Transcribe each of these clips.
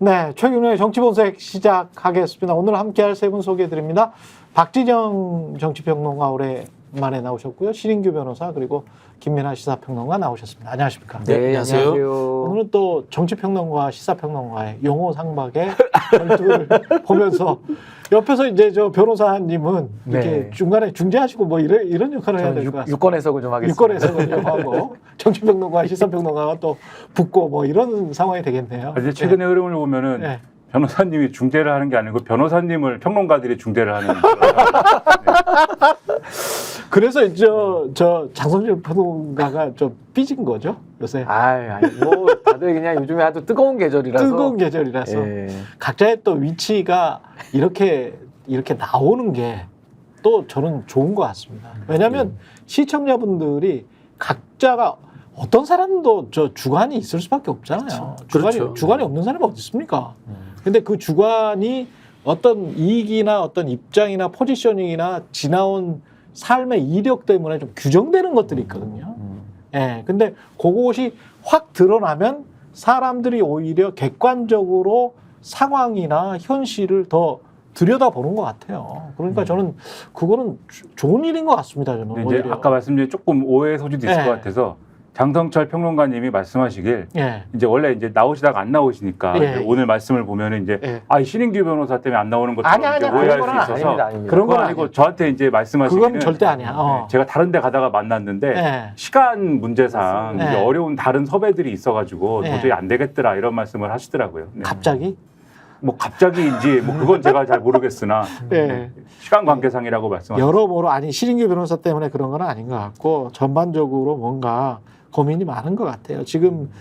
네, 최경영의 정치본색 시작하겠습니다. 오늘 함께할 세 분 소개해드립니다. 박진영 정치평론가 오랜만에 나오셨고요. 신인규 변호사 그리고 김민하 시사평론가 나오셨습니다. 안녕하십니까? 네, 안녕하세요. 오늘은 또 정치평론가 시사평론가의 용호 상박의 전투를 보면서 옆에서 이제 저 변호사님은 이렇게 네. 중간에 중재하시고 뭐 이런 역할을 해야 될 것 같습니다. 유권 해석을 좀 하겠습니다. 유권 해석을 좀 하고 정치평론가 시사평론가가 또 붙고 뭐 이런 상황이 되겠네요. 이제 최근의 흐름을 보면은 네. 변호사님이 중재를 하는 게 아니고 변호사님을 평론가들이 중재를 하는. 그래서 저 장성철 평론가가 좀 삐진 거죠 요새. 뭐 다들 그냥 요즘에 아주 뜨거운 계절이라서. 뜨거운 계절이라서 예. 각자의 또 위치가 이렇게 나오는 게 또 저는 좋은 것 같습니다. 왜냐하면 시청자분들이 각자가 어떤 사람도 저 주관이 있을 수밖에 없잖아요. 그렇죠. 주관이 없는 사람이 어디 있습니까? 근데 그 주관이 어떤 이익이나 어떤 입장이나 포지셔닝이나 지나온 삶의 이력 때문에 좀 규정되는 것들이 있거든요. 예. 근데 그것이 확 드러나면 사람들이 오히려 객관적으로 상황이나 현실을 더 들여다보는 것 같아요. 그러니까 저는 그거는 좋은 일인 것 같습니다. 저는 이제 오히려. 아까 말씀드린 조금 오해의 소지도 있을 네. 것 같아서 장성철 평론가님이 말씀하시길 예. 이제 원래 이제 나오시다가 안 나오시니까 예. 오늘 말씀을 보면은 이제 예. 이 신인규 변호사 때문에 안 나오는 것처럼 아니야, 이제 아니야. 오해할 그런 건 수 있어서 아닙니다. 그런 건 그건 아니고 아니고 저한테 이제 말씀하시기는 그건 절대 아니야. 제가 다른 데 가다가 만났는데 예. 시간 문제상 네. 이제 어려운 다른 섭외들이 있어가지고 네. 도저히 안 되겠더라 이런 말씀을 하시더라고요. 네. 갑자기? 뭐 갑자기인지 뭐 그건 제가 잘 모르겠으나 예. 시간 관계상이라고 말씀하셨습니다. 여러모로 아니 신인규 변호사 때문에 그런 건 아닌 것 같고 전반적으로 뭔가 고민이 많은 것 같아요. 지금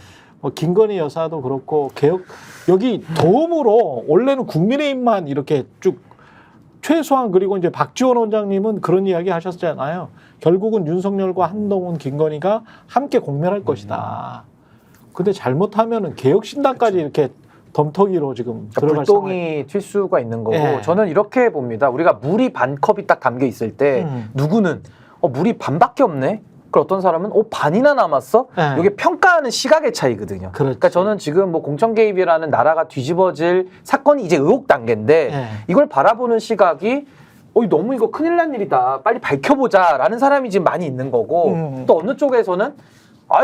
뭐 김건희 여사도 그렇고 개혁 여기 도움으로 원래는 국민의힘만 이렇게 쭉 최소한 그리고 이제 박지원 원장님은 그런 이야기 하셨잖아요. 결국은 윤석열과 한동훈, 김건희가 함께 공멸할 것이다. 근데 잘못하면은 개혁신당까지 이렇게 덤터기로 지금 들어갈 불똥이 튈 수가 있는 거고 예. 저는 이렇게 봅니다. 우리가 물이 반 컵이 딱 담겨 있을 때 누구는 물이 반밖에 없네. 그럼 어떤 사람은 반이나 남았어? 예. 이게 평가하는 시각의 차이거든요. 그렇지. 그러니까 저는 지금 뭐 공천 개입이라는 나라가 뒤집어질 사건이 이제 의혹 단계인데 예. 이걸 바라보는 시각이 너무 이거 큰일 난 일이다. 빨리 밝혀보자라는 사람이 지금 많이 있는 거고 또 어느 쪽에서는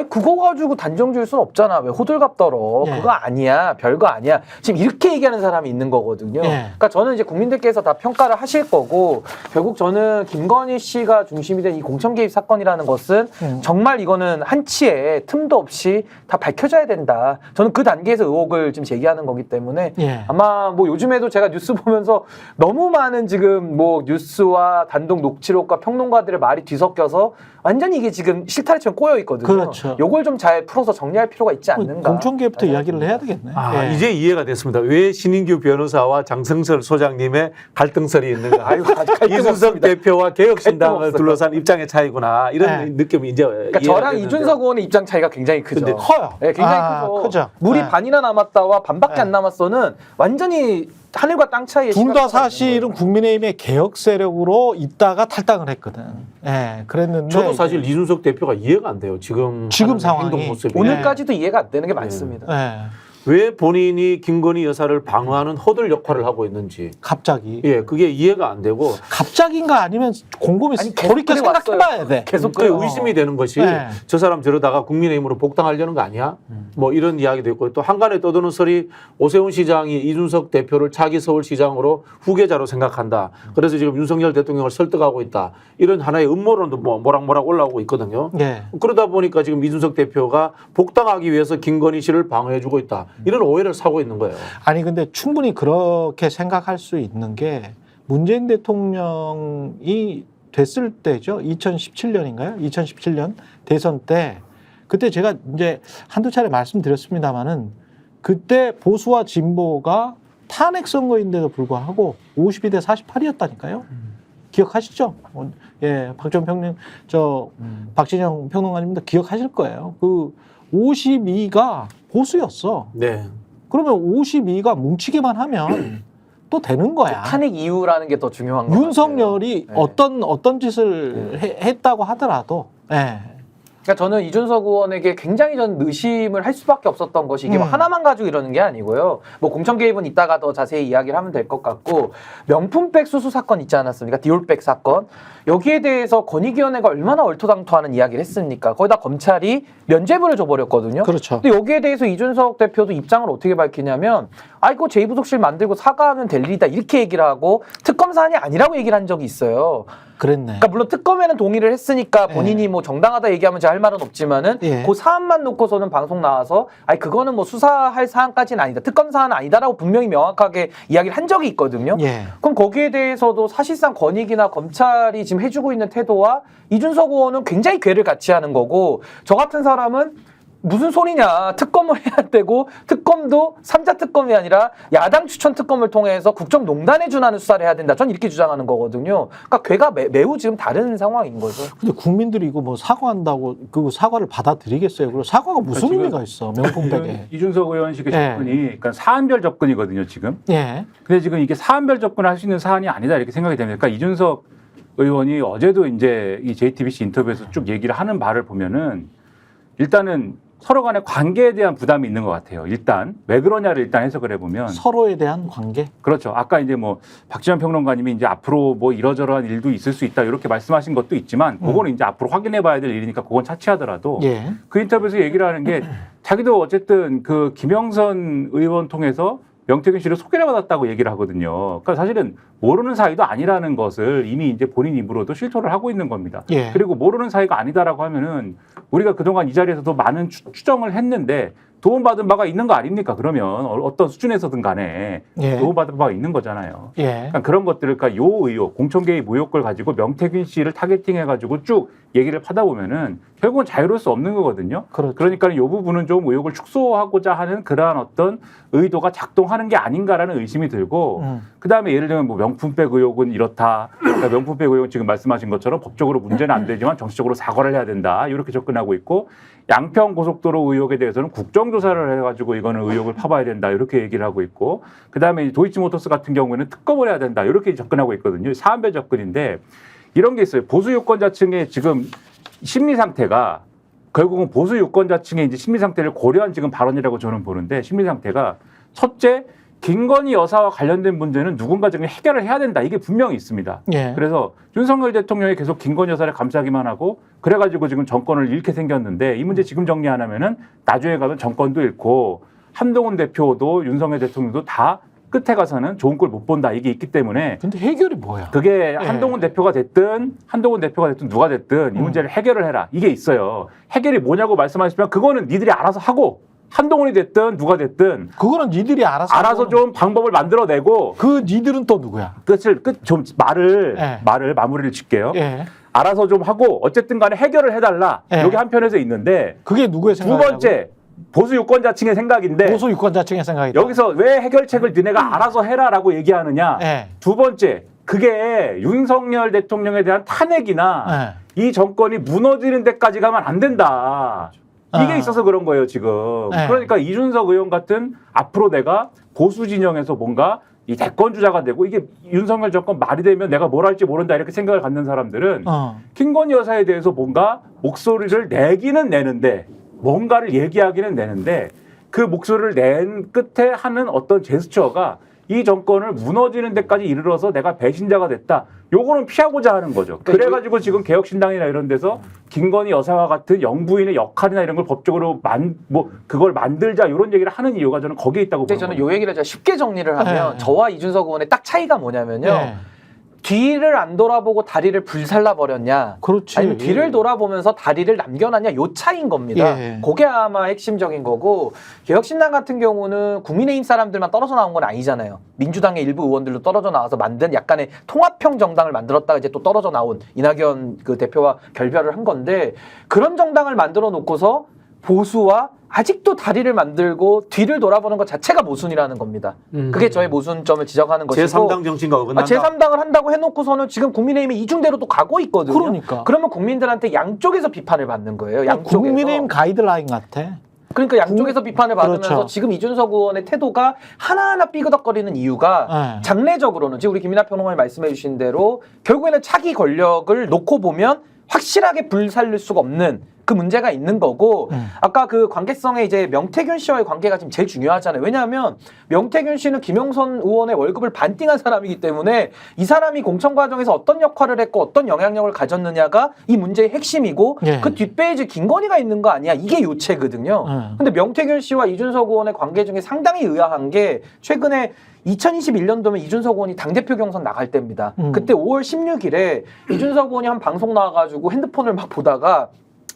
그거 가지고 단정 지을 순 없잖아. 왜 호들갑 떨어. 예. 그거 아니야. 별거 아니야. 지금 이렇게 얘기하는 사람이 있는 거거든요. 예. 그러니까 저는 이제 국민들께서 다 평가를 하실 거고 결국 저는 김건희 씨가 중심이 된 이 공천 개입 사건이라는 것은 정말 이거는 한치의 틈도 없이 다 밝혀져야 된다. 저는 그 단계에서 의혹을 지금 제기하는 거기 때문에 예. 아마 뭐 요즘에도 제가 뉴스 보면서 너무 많은 지금 뭐 뉴스와 단독 녹취록과 평론가들의 말이 뒤섞여서 완전히 이게 지금 실타래처럼 꼬여 있거든요. 그렇죠. 요걸 좀 잘 풀어서 정리할 필요가 있지 않는가. 공천개부터 이야기를 해야 되겠네. 예. 이제 이해가 됐습니다. 왜 신인규 변호사와 장성철 소장님의 갈등설이 있는가. 이준석 대표와 개혁신당을 둘러싼 입장의 차이구나. 이런 네. 느낌이 이제 그러니까 저랑 이준석 의원의 입장 차이가 굉장히 크죠. 근데 커요. 네, 굉장히 크죠. 크죠. 물이 네. 반이나 남았다와 반밖에 네. 안 남았어는 완전히 하늘과 땅 차이의 둘 다 시각차이가 사실은 있는 거예요. 국민의힘의 개혁 세력으로 있다가 탈당을 했거든. 예, 그랬는데 저도 사실 이준석 대표가 이해가 안 돼요. 지금 하는 상황이. 행동 모습이. 오늘까지도 이해가 안 되는 게 많습니다. 예, 왜 본인이 김건희 여사를 방어하는 허들 역할을 하고 있는지. 갑자기 그게 이해가 안 되고 갑자기인가 아니면 곰곰이 아니, 계속 돌이켜 그래왔어요. 생각해봐야 돼. 계속 그 의심이 되는 것이 네. 저 사람 저러다가 국민의힘으로 복당하려는 거 아니야? 뭐 이런 이야기도 있고 또 한간에 떠도는 설이 오세훈 시장이 이준석 대표를 차기 서울시장으로 후계자로 생각한다. 그래서 지금 윤석열 대통령을 설득하고 있다. 이런 하나의 음모론도 뭐 모락모락 올라오고 있거든요. 예. 그러다 보니까 지금 이준석 대표가 복당하기 위해서 김건희 씨를 방어해주고 있다. 이런 오해를 사고 있는 거예요. 아니 근데 충분히 그렇게 생각할 수 있는 게 문재인 대통령이 됐을 때죠. 2017년인가요? 2017년 대선 때 그때 제가 이제 한두 차례 말씀드렸습니다마는 그때 보수와 진보가 탄핵 선거인데도 불구하고 52대 48이었다니까요. 기억하시죠? 예, 박진영 평론가님도 기억하실 거예요. 그 52가 보수였어. 네. 그러면 52가 뭉치기만 하면 또 되는 거야. 탄핵 이유라는 게 더 중요한 거예요. 윤석열이 어떤 짓을 했다고 하더라도, 예. 그러니까 저는 이준석 의원에게 굉장히 전 의심을 할 수밖에 없었던 것이 이게 뭐 하나만 가지고 이러는 게 아니고요. 뭐 공천 개입은 이따가 더 자세히 이야기를 하면 될 것 같고 명품백 수수 사건 있지 않았습니까? 디올백 사건. 여기에 대해서 권익위원회가 얼마나 얼토당토하는 이야기를 했습니까? 거기다 검찰이 면죄부를 줘버렸거든요. 그렇죠. 근데 여기에 대해서 이준석 대표도 입장을 어떻게 밝히냐면 아이고 제2부속실 만들고 사과하면 될 일이다 이렇게 얘기를 하고 특검 사안이 아니라고 얘기를 한 적이 있어요. 그랬네. 그러니까 물론 특검에는 동의를 했으니까 본인이 뭐 정당하다 얘기하면 제가 할 말은 없지만은 예. 그 사안만 놓고서는 방송 나와서 아니 그거는 뭐 수사할 사안까지는 아니다. 특검 사안은 아니다라고 분명히 명확하게 이야기를 한 적이 있거든요. 예. 그럼 거기에 대해서도 사실상 권익이나 검찰이 지금 해주고 있는 태도와 이준석 의원은 굉장히 궤를 같이 하는 거고 저 같은 사람은 무슨 소리냐. 특검을 해야 되고 특검도 3자 특검이 아니라 야당 추천 특검을 통해서 국정농단에 준하는 수사를 해야 된다. 전 이렇게 주장하는 거거든요. 그러니까 궤가 매우 지금 다른 상황인 거죠. 근데 국민들이 이거 뭐 사과한다고 그 사과를 받아들이겠어요? 그리고 사과가 무슨 지금 의미가 있어? 명품백에. 이준석 의원식의 예. 접근이 그러니까 사안별 접근이거든요, 지금. 예. 근데 지금 이게 사안별 접근을 할 수 있는 사안이 아니다 이렇게 생각이 됩니다. 그러니까 이준석 의원이 어제도 이제 이 JTBC 인터뷰에서 쭉 얘기를 하는 바를 보면은 일단은 서로 간의 관계에 대한 부담이 있는 것 같아요. 일단 왜 그러냐를 일단 해석을 해보면 서로에 대한 관계. 그렇죠. 아까 이제 뭐 박지원 평론가님이 이제 앞으로 뭐 이러저러한 일도 있을 수 있다 이렇게 말씀하신 것도 있지만 그거는 이제 앞으로 확인해봐야 될 일이니까 그건 차치하더라도 예. 그 인터뷰에서 얘기를 하는 게 자기도 어쨌든 그 김영선 의원 통해서 명태균 씨를 소개를 받았다고 얘기를 하거든요. 그러니까 사실은 모르는 사이도 아니라는 것을 이미 이제 본인 입으로도 실토를 하고 있는 겁니다. 예. 그리고 모르는 사이가 아니다라고 하면은 우리가 그동안 이 자리에서도 많은 추정을 했는데 도움받은 바가 있는 거 아닙니까? 그러면 어떤 수준에서든 간에 예. 도움받은 바가 있는 거잖아요. 예. 그러니까 그런 것들을 그러니까 요 의혹, 공천 개입 의혹을 가지고 명태균 씨를 타겟팅해가지고 쭉 얘기를 파다 보면은 결국은 자유로울 수 없는 거거든요. 그렇죠. 그러니까 이 부분은 좀 의혹을 축소하고자 하는 그러한 어떤 의도가 작동하는 게 아닌가라는 의심이 들고 그다음에 예를 들면 뭐 명품백 의혹은 이렇다. 그러니까 명품백 의혹은 지금 말씀하신 것처럼 법적으로 문제는 안 되지만 정치적으로 사과를 해야 된다. 이렇게 접근하고 있고 양평 고속도로 의혹에 대해서는 국정조사를 해가지고 이거는 의혹을 파봐야 된다. 이렇게 얘기를 하고 있고 그다음에 도이치모터스 같은 경우에는 특검을 해야 된다. 이렇게 접근하고 있거든요. 사안별 접근인데 이런 게 있어요. 보수 유권자층의 지금 심리 상태가 결국은 보수 유권자층의 이제 심리 상태를 고려한 지금 발언이라고 저는 보는데 심리 상태가 첫째 김건희 여사와 관련된 문제는 누군가 지금 해결을 해야 된다. 이게 분명히 있습니다. 예. 그래서 윤석열 대통령이 계속 김건희 여사를 감싸기만 하고 그래가지고 지금 정권을 잃게 생겼는데 이 문제 지금 정리 안 하면은 나중에 가면 정권도 잃고 한동훈 대표도 윤석열 대통령도 다 끝에 가서는 좋은 꼴 못 본다. 이게 있기 때문에 근데 해결이 뭐야? 그게 한동훈 대표가 됐든 누가 됐든 이 문제를 해결을 해라. 이게 있어요. 해결이 뭐냐고 말씀하시면 그거는 니들이 알아서 하고 한동훈이 됐든 누가 됐든 그거는 니들이 알아서 하고는. 좀 방법을 만들어내고 그 니들은 또 누구야? 좀 말을 예. 마무리를 짓게요. 예. 알아서 좀 하고 어쨌든 간에 해결을 해달라. 예. 여기 한편에서 있는데 그게 누구의 두 생각이냐고? 번째 보수 유권자층의 생각인데 보수 유권자층의 생각이다. 여기서 왜 해결책을 니네가 알아서 해라라고 얘기하느냐. 예. 두 번째 그게 윤석열 대통령에 대한 탄핵이나 이 정권이 무너지는 데까지 가면 안 된다. 이게 있어서 그런 거예요, 지금. 네. 그러니까 이준석 의원 같은 앞으로 내가 보수 진영에서 뭔가 이 대권 주자가 되고 이게 윤석열 정권 말이 되면 내가 뭘 할지 모른다 이렇게 생각을 갖는 사람들은 김건희 여사에 대해서 뭔가 목소리를 내기는 내는데 뭔가를 얘기하기는 내는데 그 목소리를 낸 끝에 하는 어떤 제스처가 이 정권을 무너지는 데까지 이르러서 내가 배신자가 됐다. 요거는 피하고자 하는 거죠. 그래가지고 지금 개혁신당이나 이런 데서 김건희 여사와 같은 영부인의 역할이나 이런 걸 법적으로 그걸 만들자 이런 얘기를 하는 이유가 저는 거기에 있다고 근데 보는 저는 거예요. 요 얘기를 제가 쉽게 정리를 하면 네. 저와 이준석 의원의 딱 차이가 뭐냐면요. 예. 뒤를 안 돌아보고 다리를 불살라 버렸냐. 그렇지. 아니면 뒤를 돌아보면서 다리를 남겨놨냐. 요 차이인 겁니다. 예. 그게 아마 핵심적인 거고 개혁신당 같은 경우는 국민의힘 사람들만 떨어져 나온 건 아니잖아요. 민주당의 일부 의원들도 떨어져 나와서 만든 약간의 통합형 정당을 만들었다가 이제 또 떨어져 나온 이낙연 그 대표와 결별을 한 건데 그런 정당을 만들어 놓고서 보수와 아직도 다리를 만들고 뒤를 돌아보는 것 자체가 모순이라는 겁니다. 그게 저의 모순점을 지적하는 것이고 제3당 정치인과 어긋난다. 제3당을 한다고 해놓고서는 지금 국민의힘이 이중대로 또 가고 있거든요. 그러니까. 그러면 국민들한테 양쪽에서 비판을 받는 거예요. 양쪽에서. 국민의힘 가이드라인 같아. 그러니까 양쪽에서 비판을 받으면서 그렇죠. 지금 이준석 의원의 태도가 하나하나 삐그덕거리는 이유가 네. 장래적으로는 지금 우리 김민하 평론가님 말씀해 주신 대로 결국에는 차기 권력을 놓고 보면 확실하게 불살릴 수가 없는 그 문제가 있는 거고 아까 그 관계성에 이제 명태균 씨와의 관계가 지금 제일 중요하잖아요. 왜냐하면 명태균 씨는 김영선 의원의 월급을 반띵한 사람이기 때문에 이 사람이 공천 과정에서 어떤 역할을 했고 어떤 영향력을 가졌느냐가 이 문제의 핵심이고 예. 그 뒷페이지 김건희가 있는 거 아니야. 이게 요체거든요. 근데 명태균 씨와 이준석 의원의 관계 중에 상당히 의아한 게 최근에 2021년도면 이준석 의원이 당대표 경선 나갈 때입니다. 그때 5월 16일에 이준석 의원이 한 방송 나와가지고 핸드폰을 막 보다가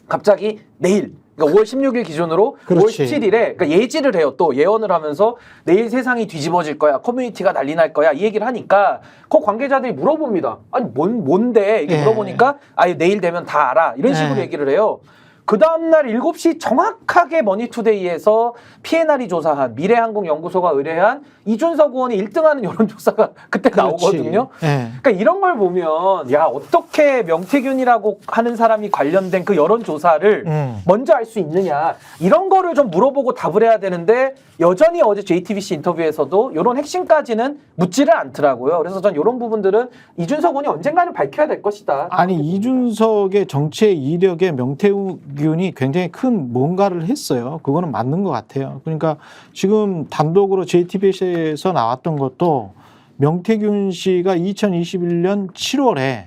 갑자기 내일 그러니까 5월 16일 기준으로 그렇지. 5월 17일에 그러니까 예지를 해요. 또 예언을 하면서 내일 세상이 뒤집어질 거야. 커뮤니티가 난리 날 거야. 이 얘기를 하니까 그 관계자들이 물어봅니다. 아니 뭔데? 이게 예. 물어보니까 아예 내일 되면 다 알아. 이런 식으로 예. 얘기를 해요. 그 다음날 7시 정확하게 머니투데이에서 P&R이 조사한 미래항공연구소가 의뢰한 이준석 의원이 1등하는 여론조사가 그때 그렇지. 나오거든요. 예. 그러니까 이런 걸 보면 야 어떻게 명태균이라고 하는 사람이 관련된 그 여론조사를 먼저 알 수 있느냐 이런 거를 좀 물어보고 답을 해야 되는데 여전히 어제 JTBC 인터뷰에서도 이런 핵심까지는 묻지를 않더라고요. 그래서 전 이런 부분들은 이준석 의원이 언젠가는 밝혀야 될 것이다. 아니 이준석의 정치의 이력에 명태균이 굉장히 큰 뭔가를 했어요. 그거는 맞는 것 같아요. 그러니까 지금 단독으로 JTBC에서 나왔던 것도 명태균 씨가 2021년 7월에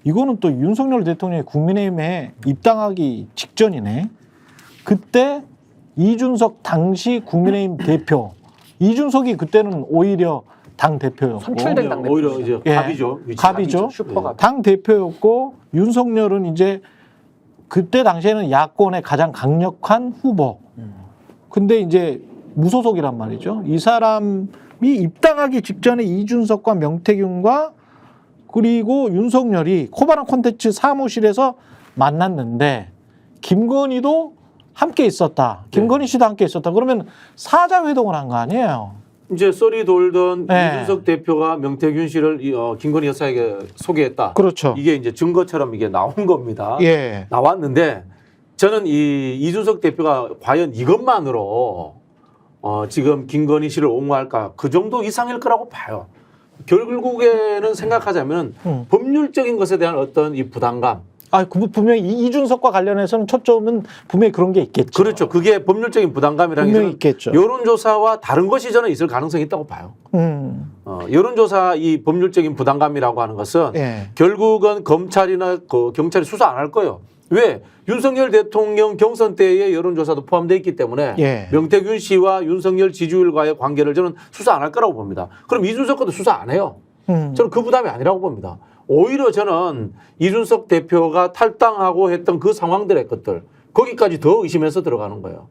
이거는 또 윤석열 대통령이 국민의힘에 입당하기 직전이네. 그때 이준석 당시 국민의힘 대표 이준석이 그때는 오히려 당 대표였고 선출된 당 대표. 오히려 이제 예. 갑이죠. 갑이죠. 슈퍼갑. 당 대표였고 윤석열은 이제 그때 당시에는 야권의 가장 강력한 후보. 근데 이제 무소속이란 말이죠. 이 사람이 입당하기 직전에 이준석과 명태균과 그리고 윤석열이 코바나 콘텐츠 사무실에서 만났는데 김건희도 함께 있었다. 김건희 씨도 함께 있었다. 그러면 사자회동을 한 거 아니에요? 이제 썰이 돌던 네. 이준석 대표가 명태균 씨를 김건희 여사에게 소개했다. 그렇죠. 이게 이제 증거처럼 이게 나온 겁니다. 예. 나왔는데 저는 이 이준석 대표가 과연 이것만으로 지금 김건희 씨를 옹호할까 그 정도 이상일 거라고 봐요. 결국에는 생각하자면 법률적인 것에 대한 어떤 이 부담감. 아, 분명히 이준석과 관련해서는 초점은 분명히 그런 게 있겠죠. 그렇죠. 그게 법률적인 부담감이라는 분명히 것은 있겠죠. 여론조사와 다른 것이 저는 있을 가능성이 있다고 봐요. 여론조사 이 법률적인 부담감이라고 하는 것은 예. 결국은 검찰이나 경찰이 수사 안 할 거예요. 왜? 윤석열 대통령 경선 때의 여론조사도 포함되어 있기 때문에 예. 명태균 씨와 윤석열 지지율과의 관계를 저는 수사 안 할 거라고 봅니다. 그럼 이준석 것도 수사 안 해요. 저는 그 부담이 아니라고 봅니다. 오히려 저는 이준석 대표가 탈당하고 했던 그 상황들의 것들 거기까지 더 의심해서 들어가는 거예요.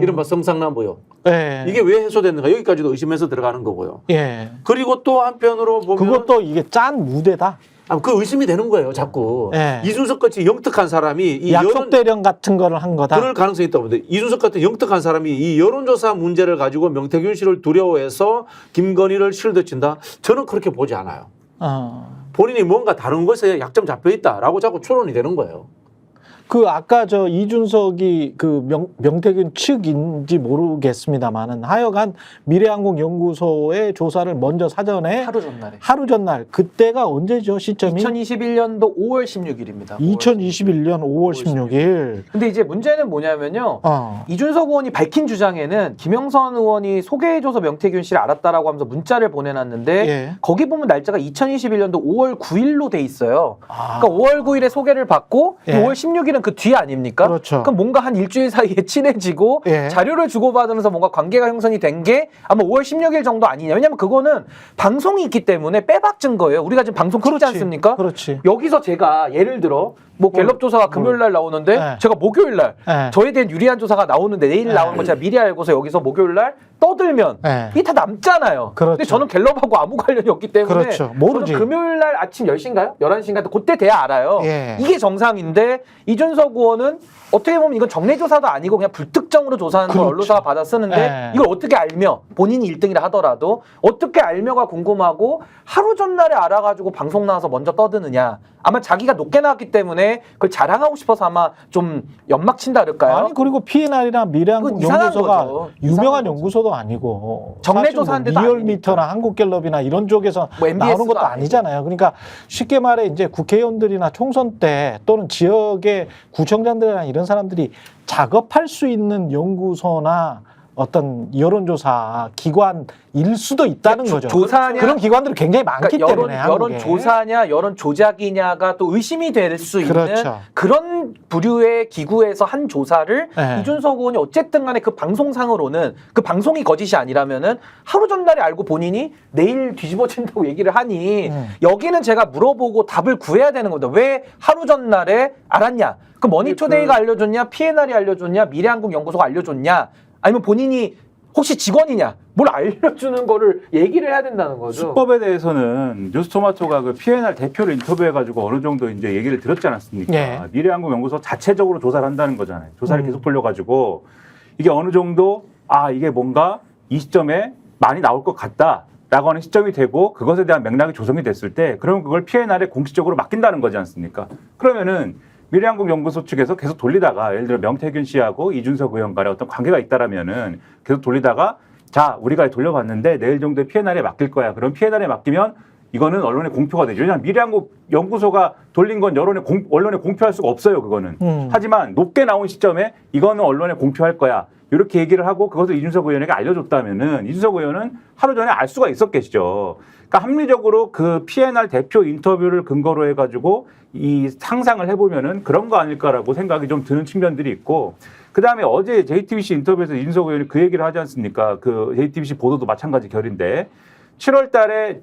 이른바 성상남부요. 예. 이게 왜 해소됐는가 여기까지도 의심해서 들어가는 거고요. 예. 그리고 또 한편으로 보면 그것도 이게 짠 무대다. 그 의심이 되는 거예요. 자꾸. 예. 이준석 같이 영특한 사람이 이 약속 대령 같은 거를 한 거다. 그럴 가능성이 있다고 봅니다. 이준석 같은 영특한 사람이 이 여론조사 문제를 가지고 명태균 씨를 두려워해서 김건희를 실드 친다. 저는 그렇게 보지 않아요. 본인이 뭔가 다른 것에 약점 잡혀 있다라고 자꾸 추론이 되는 거예요. 그 아까 저 이준석이 그 명태균 측인지 모르겠습니다만은 하여간 미래항공연구소의 조사를 먼저 사전에 하루 전날에. 그때가 언제죠? 시점이 2021년도 5월 16일입니다. 2021년 5월 16일. 근데 이제 문제는 뭐냐면요. 이준석 의원이 밝힌 주장에는 김영선 의원이 소개해줘서 명태균 씨를 알았다라고 하면서 문자를 보내놨는데 예. 거기 보면 날짜가 2021년도 5월 9일로 돼 있어요. 그러니까 5월 9일에 소개를 받고 예. 5월 16일은 그 뒤 아닙니까? 그렇죠. 그럼 뭔가 한 일주일 사이에 친해지고 예. 자료를 주고받으면서 뭔가 관계가 형성이 된 게 아마 5월 16일 정도 아니냐. 왜냐면 그거는 방송이 있기 때문에 빼박 증거예요. 우리가 지금 방송 찍지 않습니까? 그렇지. 여기서 제가 예를 들어 뭐 갤럽 조사가 금요일 날 나오는데 네. 제가 목요일 날 네. 저에 대한 유리한 조사가 나오는데 내일 나오는 거 제가 미리 알고서 여기서 목요일 날 떠들면 네. 이게 다 남잖아요. 그렇죠. 근데 저는 갤럽하고 아무 관련이 없기 때문에 그렇죠. 모르지. 저는 금요일 날 아침 10시인가요? 11시인가? 그때 돼야 알아요. 예. 이게 정상인데 이준석 의원은 어떻게 보면 이건 정례조사도 아니고 그냥 불특정으로 조사하는 걸 그렇죠. 언론사가 받아 쓰는데 예. 이걸 어떻게 알며 본인이 1등이라 하더라도 어떻게 알며가 궁금하고 하루 전날에 알아가지고 방송 나와서 먼저 떠드느냐 아마 자기가 높게 나왔기 때문에 그걸 자랑하고 싶어서 아마 좀 연막친다 그럴까요? 아니 그리고 P&R이나 미래한국 그건 이상한 연구소가 거죠. 유명한 이상한 거죠. 연구소도 아니고 정례 사실 조사한 데도 리얼미터나 한국갤럽이나 이런 쪽에서 뭐 MBS 도 나오는 것도 아니고. 아니잖아요. 그러니까 쉽게 말해 이제 국회의원들이나 총선 때 또는 지역의 구청장들이나 이런 사람들이 작업할 수 있는 연구소나 어떤 여론조사 기관일 수도 있다는 거죠. 조사냐, 그런 기관들이 굉장히 많기 그러니까 때문에 여론 한국에. 조사냐, 여론 조작이냐가 또 의심이 될 수 있는 그렇죠. 그런 부류의 기구에서 한 조사를 네. 이준석 의원이 어쨌든 간에 그 방송상으로는 그 방송이 거짓이 아니라면은 하루 전날에 알고 본인이 내일 뒤집어진다고 얘기를 하니 여기는 제가 물어보고 답을 구해야 되는 겁니다. 왜 하루 전날에 알았냐? 그 머니투데이가 알려줬냐? P&R이 알려줬냐? 미래한국 연구소가 알려줬냐? 아니면 본인이 혹시 직원이냐? 뭘 알려주는 거를 얘기를 해야 된다는 거죠. 수법에 대해서는 뉴스토마토가 그 P&R 대표를 인터뷰해가지고 어느 정도 이제 얘기를 들었지 않았습니까? 네. 미래한국 연구소 자체적으로 조사를 한다는 거잖아요. 조사를 계속 돌려가지고 이게 어느 정도 이게 뭔가 이 시점에 많이 나올 것 같다라고 하는 시점이 되고 그것에 대한 맥락이 조성이 됐을 때 그러면 그걸 P&R에 공식적으로 맡긴다는 거지 않습니까? 그러면은 미래한국 연구소 측에서 계속 돌리다가 예를 들어 명태균 씨하고 이준석 의원 간에 어떤 관계가 있다라면은 계속 돌리다가 자 우리가 돌려봤는데 내일 정도에 P&R에 맡길 거야. 그럼 P&R에 맡기면 이거는 언론에 공표가 되죠. 왜냐하면 미래한국 연구소가 돌린 건 언론에 공표할 수가 없어요. 그거는. 하지만 높게 나온 시점에 이거는 언론에 공표할 거야. 이렇게 얘기를 하고 그것을 이준석 의원에게 알려줬다면은 이준석 의원은 하루 전에 알 수가 있었겠죠. 그러니까 합리적으로 그 P&R 대표 인터뷰를 근거로 해가지고 이 상상을 해보면은 그런 거 아닐까라고 생각이 좀 드는 측면들이 있고 그 다음에 어제 JTBC 인터뷰에서 이준석 의원이 그 얘기를 하지 않습니까? 그 JTBC 보도도 마찬가지 결인데 7월 달에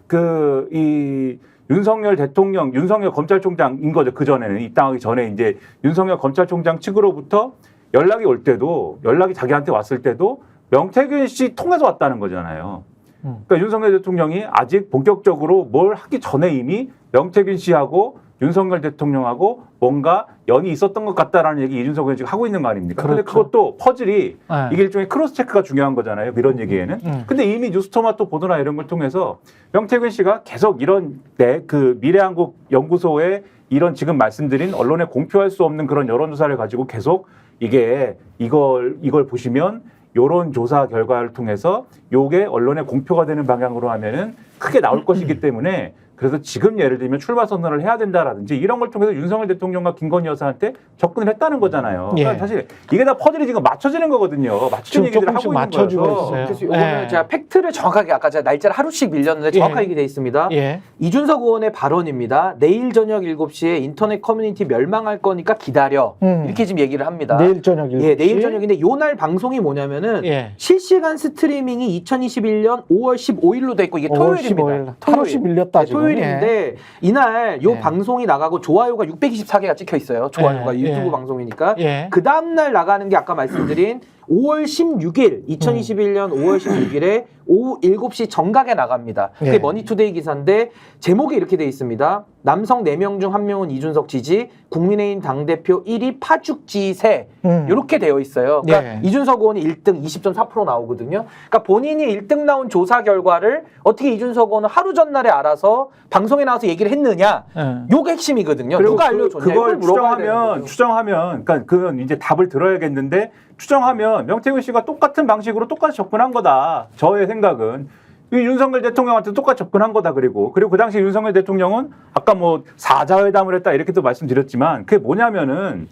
이 윤석열 대통령, 윤석열 검찰총장인 거죠. 그전에는 입당하기 전에 이제 윤석열 검찰총장 측으로부터 연락이 올 때도 연락이 자기한테 왔을 때도 명태균 씨 통해서 왔다는 거잖아요. 그러니까 윤석열 대통령이 아직 본격적으로 뭘 하기 전에 이미 명태균 씨하고 윤석열 대통령하고 뭔가 연이 있었던 것 같다라는 얘기 이준석 의원이 지금 하고 있는 거 아닙니까? 그런데 그렇죠. 그것도 퍼즐이 네. 이게 일종의 크로스 체크가 중요한 거잖아요. 이런 얘기에는. 근데 이미 뉴스토마토 보도나 이런 걸 통해서 명태균 씨가 계속 이런 그 미래한국 연구소의 이런 지금 말씀드린 언론에 공표할 수 없는 그런 여론조사를 가지고 계속 이걸 보시면 요런 조사 결과를 통해서 요게 언론에 공표가 되는 방향으로 하면은 크게 나올 것이기 때문에 그래서 지금 예를 들면 출마 선언을 해야 된다라든지 이런 걸 통해서 윤석열 대통령과 김건희 여사한테 접근을 했다는 거잖아요. 그러니까 예. 사실 이게 다 퍼즐이 지금 맞춰지는 거거든요. 맞추는 지금 얘기들을 하고 조금씩 있는 맞춰지고 거여서. 있어요. 그래서 네. 오늘 제가 팩트를 정확하게 아까 제가 날짜를 하루씩 밀렸는데 정확하게 예. 얘기돼 있습니다. 예. 이준석 의원의 발언입니다. 내일 저녁 7시에 인터넷 커뮤니티 멸망할 거니까 기다려. 이렇게 지금 얘기를 합니다. 내일 저녁 7시. 예, 내일 저녁인데 요날 방송이 뭐냐면은 예. 실시간 스트리밍이 2021년 5월 15일로 돼 있고 이게 5월 토요일입니다. 15일. 하루씩 밀렸다 지금. 토요일인데 이날 요 예. 방송이 나가고 좋아요가 624개가 찍혀 있어요. 좋아요가 예. 유튜브 예. 방송이니까. 예. 그 다음날 나가는 게 아까 말씀드린 5월 16일, 2021년 5월 16일에 오후 7시 정각에 나갑니다. 그게 예. 머니투데이 기사인데 제목이 이렇게 돼 있습니다. 남성 4명 중 1명은 이준석 지지, 국민의힘 당대표 1위 파죽지세 이렇게 되어 있어요. 그러니까 예. 이준석 의원이 1등 20.4% 나오거든요. 그러니까 본인이 1등 나온 조사 결과를 어떻게 이준석 의원은 하루 전날에 알아서 방송에 나와서 얘기를 했느냐. 예. 요게 핵심이거든요. 그리고 누가 알려줬냐. 그걸 이걸 물어봐야 되는 거죠. 추정하면, 그러니까 그건 이제 답을 들어야겠는데 추정하면 명태균 씨가 똑같은 방식으로 똑같이 접근한 거다. 저의 생각은. 이 윤석열 대통령한테 똑같이 접근한 거다. 그리고 그 당시 윤석열 대통령은 아까 뭐 사자회담을 했다 이렇게도 말씀드렸지만 그게 뭐냐면은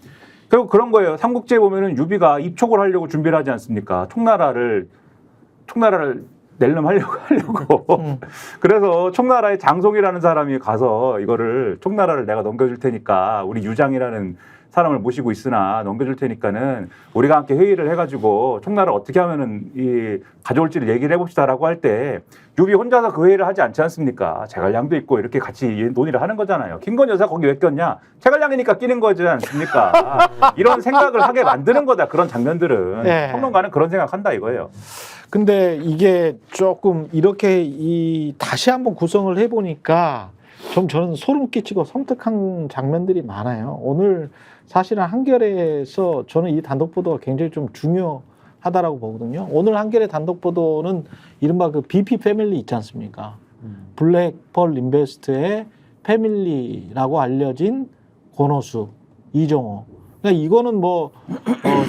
결국 그런 거예요. 삼국지에 보면은 유비가 입촉을 하려고 준비를 하지 않습니까? 총나라를 하려고. 그래서 총나라의 장송이라는 사람이 가서 이거를 총나라를 내가 넘겨줄 테니까 우리 유장이라는 사람을 모시고 있으나 넘겨줄 테니까는 우리가 함께 회의를 해가지고 총나라를 어떻게 하면은 가져올지를 얘기를 해봅시다라고 할 때 유비 혼자서 그 회의를 하지 않지 않습니까? 제갈량도 있고 이렇게 같이 논의를 하는 거잖아요. 김건희 여사 거기 왜 꼈냐? 제갈량이니까 끼는 거지 않습니까? 이런 생각을 하게 만드는 거다. 그런 장면들은 네. 평론가는 그런 생각한다 이거예요. 근데 이게 조금 이렇게 다시 한번 구성을 해보니까 좀 저는 소름 끼치고 섬뜩한 장면들이 많아요. 오늘 사실은 한겨레에서 저는 이 단독 보도가 굉장히 좀 중요하다라고 보거든요. 오늘 한겨레 단독 보도는 이른바 그 BP 패밀리 있지 않습니까? 블랙펄 인베스트의 패밀리라고 알려진 권오수, 이종호. 그러니까 이거는 뭐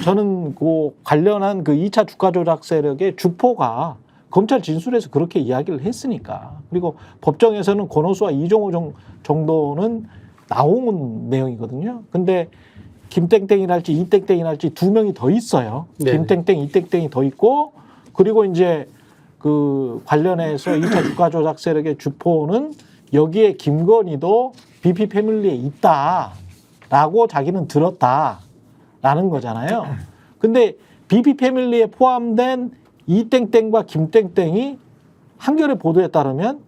저는 그 관련한 그 2차 주가 조작 세력의 주포가 검찰 진술에서 그렇게 이야기를 했으니까. 그리고 법정에서는 권오수와 이종호 정도는 나온 내용이거든요. 근데 김땡땡이랄지 이땡땡이랄지 두 명이 더 있어요. 네네. 김땡땡, 이땡땡이 더 있고, 그리고 이제 그 관련해서 2차 주가 조작 세력의 주포는 여기에 김건희도 BP 패밀리에 있다라고 자기는 들었다라는 거잖아요. 근데 BP 패밀리에 포함된 이땡땡과 김땡땡이 한겨레 보도에 따르면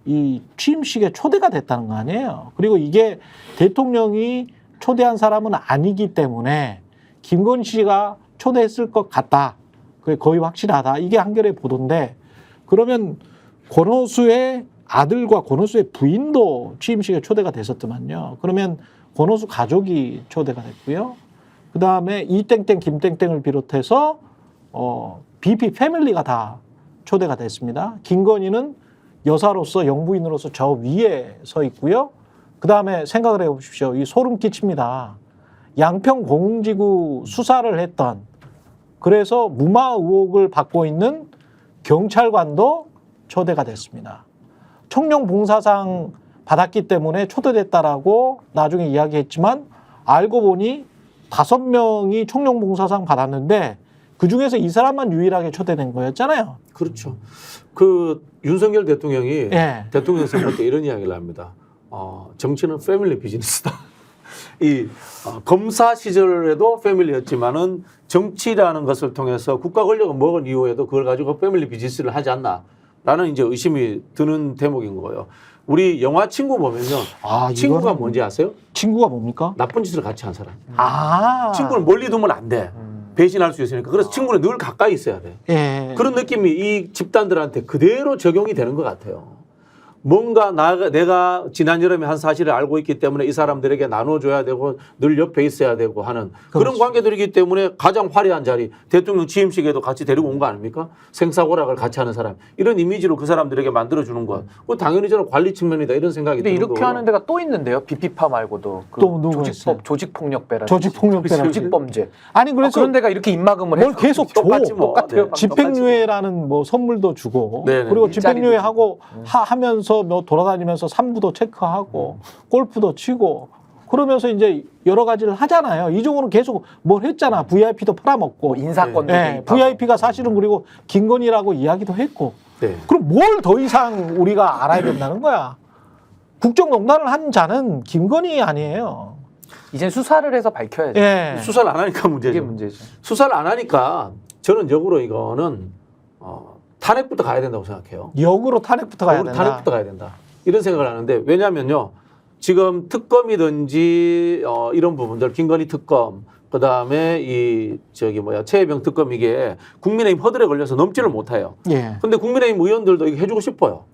이 취임식에 초대가 됐다는 거 아니에요. 그리고 이게 대통령이 초대한 사람은 아니기 때문에 김건희 씨가 초대했을 것 같다. 그게 거의 확실하다. 이게 한겨레 보도인데, 그러면 권오수의 아들과 권오수의 부인도 취임식에 초대가 됐었더만요. 그러면 권오수 가족이 초대가 됐고요. 그 다음에 이땡땡, 김땡땡을 비롯해서 BP 패밀리가 다 초대가 됐습니다. 김건희는 여사로서 영부인으로서 저 위에 서 있고요. 그 다음에 생각을 해보십시오. 이 소름 끼칩니다. 양평 공지구 수사를 했던, 그래서 무마 의혹을 받고 있는 경찰관도 초대가 됐습니다. 청룡 봉사상 받았기 때문에 초대됐다라고 나중에 이야기했지만, 알고 보니 5명이 청룡 봉사상 받았는데 그 중에서 이 사람만 유일하게 초대된 거였잖아요. 그렇죠. 그 윤석열 대통령이 예. 대통령 선거 때 이런 이야기를 합니다. 정치는 패밀리 비즈니스다. 이 검사 시절에도 패밀리였지만은 정치라는 것을 통해서 국가 권력을 먹은 이후에도 그걸 가지고 패밀리 비즈니스를 하지 않나라는 이제 의심이 드는 대목인 거예요. 우리 영화 친구 보면요. 친구가 이거는- 뭔지 아세요? 친구가 뭡니까? 나쁜 짓을 같이 한 사람. 친구를 멀리 두면 안 돼. 배신할 수 있으니까. 그래서 친구는 늘 가까이 있어야 돼. 예. 그런 느낌이 이 집단들한테 그대로 적용이 되는 것 같아요. 뭔가 내가 지난 여름에 한 사실을 알고 있기 때문에 이 사람들에게 나눠줘야 되고 늘 옆에 있어야 되고 하는 그런 그렇죠. 관계들이기 때문에 가장 화려한 자리, 대통령 취임식에도 같이 데리고 온 거 아닙니까? 생사고락을 같이 하는 사람. 이런 이미지로 그 사람들에게 만들어주는 것. 당연히 저는 관리 측면이다 이런 생각이 근데 드는 이렇게 거고요. 하는 데가 또 있는데요. 비피파 말고도 그 또 누가 있어요? 조직폭력배라든지 조직폭력배라든지. 조직범죄. 아니 그래서 그런 데가 이렇게 입막음을 뭘 해서 계속 줘. 똑같지 뭐. 똑같아요. 네. 집행유예라는 뭐 선물도 주고, 네네. 그리고 일자리도 집행유예하고 하면서 뭐 돌아다니면서 산부도 체크하고 골프도 치고 그러면서 이제 여러 가지를 하잖아요. 이종호는 계속 뭘 했잖아. VIP도 팔아먹고. 뭐 인사권도 예, 개입하고. VIP가 사실은 그리고 김건희라고 이야기도 했고. 네. 그럼 뭘 더 이상 우리가 알아야 된다는 거야. 국정농단을 한 자는 김건희 아니에요. 이젠 수사를 해서 밝혀야죠. 예. 수사를 안 하니까 문제죠. 이게 문제죠. 수사를 안 하니까 저는 역으로 이거는 탄핵부터 가야 된다고 생각해요. 역으로 탄핵부터 가야 역으로 된다. 탄핵부터 가야 된다. 이런 생각을 하는데 왜냐하면요. 지금 특검이든지 이런 부분들 김건희 특검 그다음에 최혜병 특검 이게 국민의힘 허들에 걸려서 넘지를 못해요. 예. 근데 국민의힘 의원들도 이거 해주고 싶어요.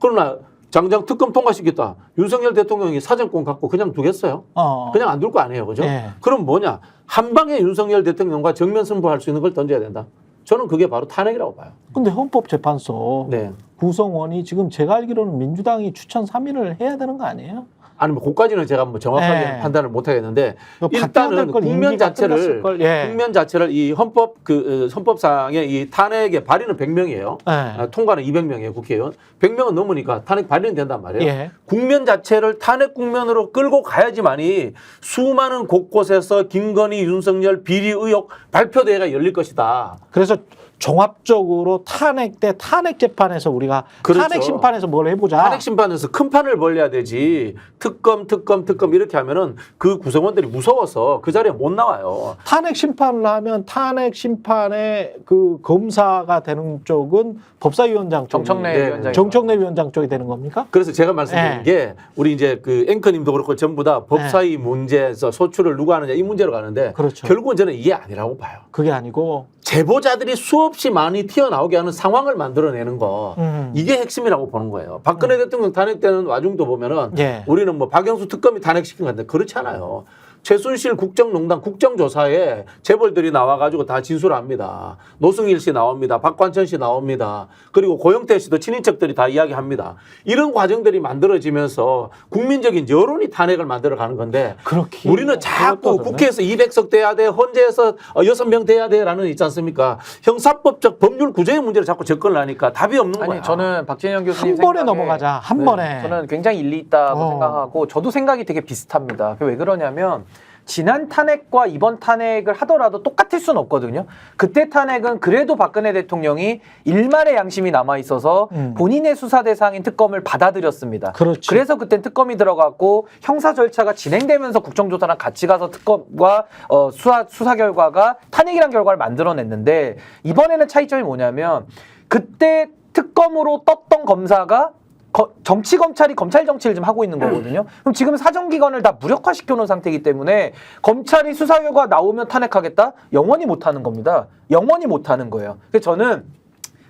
그러나 장장 특검 통과시켰다. 윤석열 대통령이 사정권 갖고 그냥 두겠어요? 그냥 안 둘 거 아니에요. 그죠? 예. 그럼 뭐냐? 한 방에 윤석열 대통령과 정면 승부할 수 있는 걸 던져야 된다. 저는 그게 바로 탄핵이라고 봐요. 근데 헌법재판소 네. 구성원이 지금 제가 알기로는 민주당이 추천 3위를 해야 되는 거 아니에요? 아니 뭐 그까지는 제가 뭐 정확하게 네. 판단을 못 하겠는데 이거 바뀌어야 일단은 될 걸, 국면 임기가 끝났을 자체를 걸. 예. 국면 자체를 이 헌법상의 이 탄핵의 발의는 100명이에요. 예. 통과는 200명이에요, 국회의원. 100명은 넘으니까 탄핵 발의는 된단 말이에요. 예. 국면 자체를 탄핵 국면으로 끌고 가야지만이 수많은 곳곳에서 김건희, 윤석열 비리 의혹 발표대회가 열릴 것이다. 그래서 종합적으로 탄핵 때 탄핵 재판에서 우리가 그렇죠. 탄핵 심판에서 뭘 해보자. 탄핵 심판에서 큰 판을 벌려야 되지. 특검 이렇게 하면은 그 구성원들이 무서워서 그 자리에 못 나와요. 탄핵 심판을 하면 탄핵 심판의 그 검사가 되는 쪽은 법사위원장 쪽, 정청래 네. 위원장. 정청래 위원장 쪽이 되는 겁니까? 그래서 제가 말씀드린 네. 게 우리 이제 그 앵커님도 그렇고 전부 다 법사위 문제에서 소출을 누가 하느냐 이 문제로 가는데 그렇죠. 결국은 저는 이게 아니라고 봐요. 그게 아니고 제보자들이 수없이 많이 튀어나오게 하는 상황을 만들어내는 거 이게 핵심이라고 보는 거예요. 박근혜 대통령 탄핵되는 와중도 보면은 예. 우리는 뭐 박영수 특검이 탄핵시킨 건데 그렇지 않아요. 최순실 국정농단 국정조사에 재벌들이 나와가지고 다 진술합니다. 노승일 씨 나옵니다. 박관천 씨 나옵니다. 그리고 고영태 씨도 친인척들이 다 이야기합니다. 이런 과정들이 만들어지면서 국민적인 여론이 탄핵을 만들어가는 건데 그렇게 우리는 자꾸 그렇다더네. 국회에서 200석 돼야 돼, 헌재에서 6명 돼야 돼라는 있지 않습니까? 형사법적 법률 구조의 문제를 자꾸 접근을 하니까 답이 없는 거야. 아니 저는 박진영 교수님 한 번에 생각에 넘어가자. 한 번에. 저는 굉장히 일리 있다고 어. 생각하고 저도 생각이 되게 비슷합니다. 왜 그러냐면 지난 탄핵과 이번 탄핵을 하더라도 똑같을 수는 없거든요. 그때 탄핵은 그래도 박근혜 대통령이 일말의 양심이 남아 있어서 본인의 수사 대상인 특검을 받아들였습니다. 그렇지. 그래서 그땐 특검이 들어갔고 형사 절차가 진행되면서 국정조사랑 같이 가서 특검과 수사 결과가 탄핵이란 결과를 만들어냈는데 이번에는 차이점이 뭐냐면 그때 특검으로 떴던 검사가 정치 검찰이 검찰 정치를 좀 하고 있는 거거든요. 그럼 지금 사정기관을 다 무력화시켜 놓은 상태이기 때문에 검찰이 수사 결과 나오면 탄핵하겠다? 영원히 못 하는 겁니다. 영원히 못 하는 거예요. 그래서 저는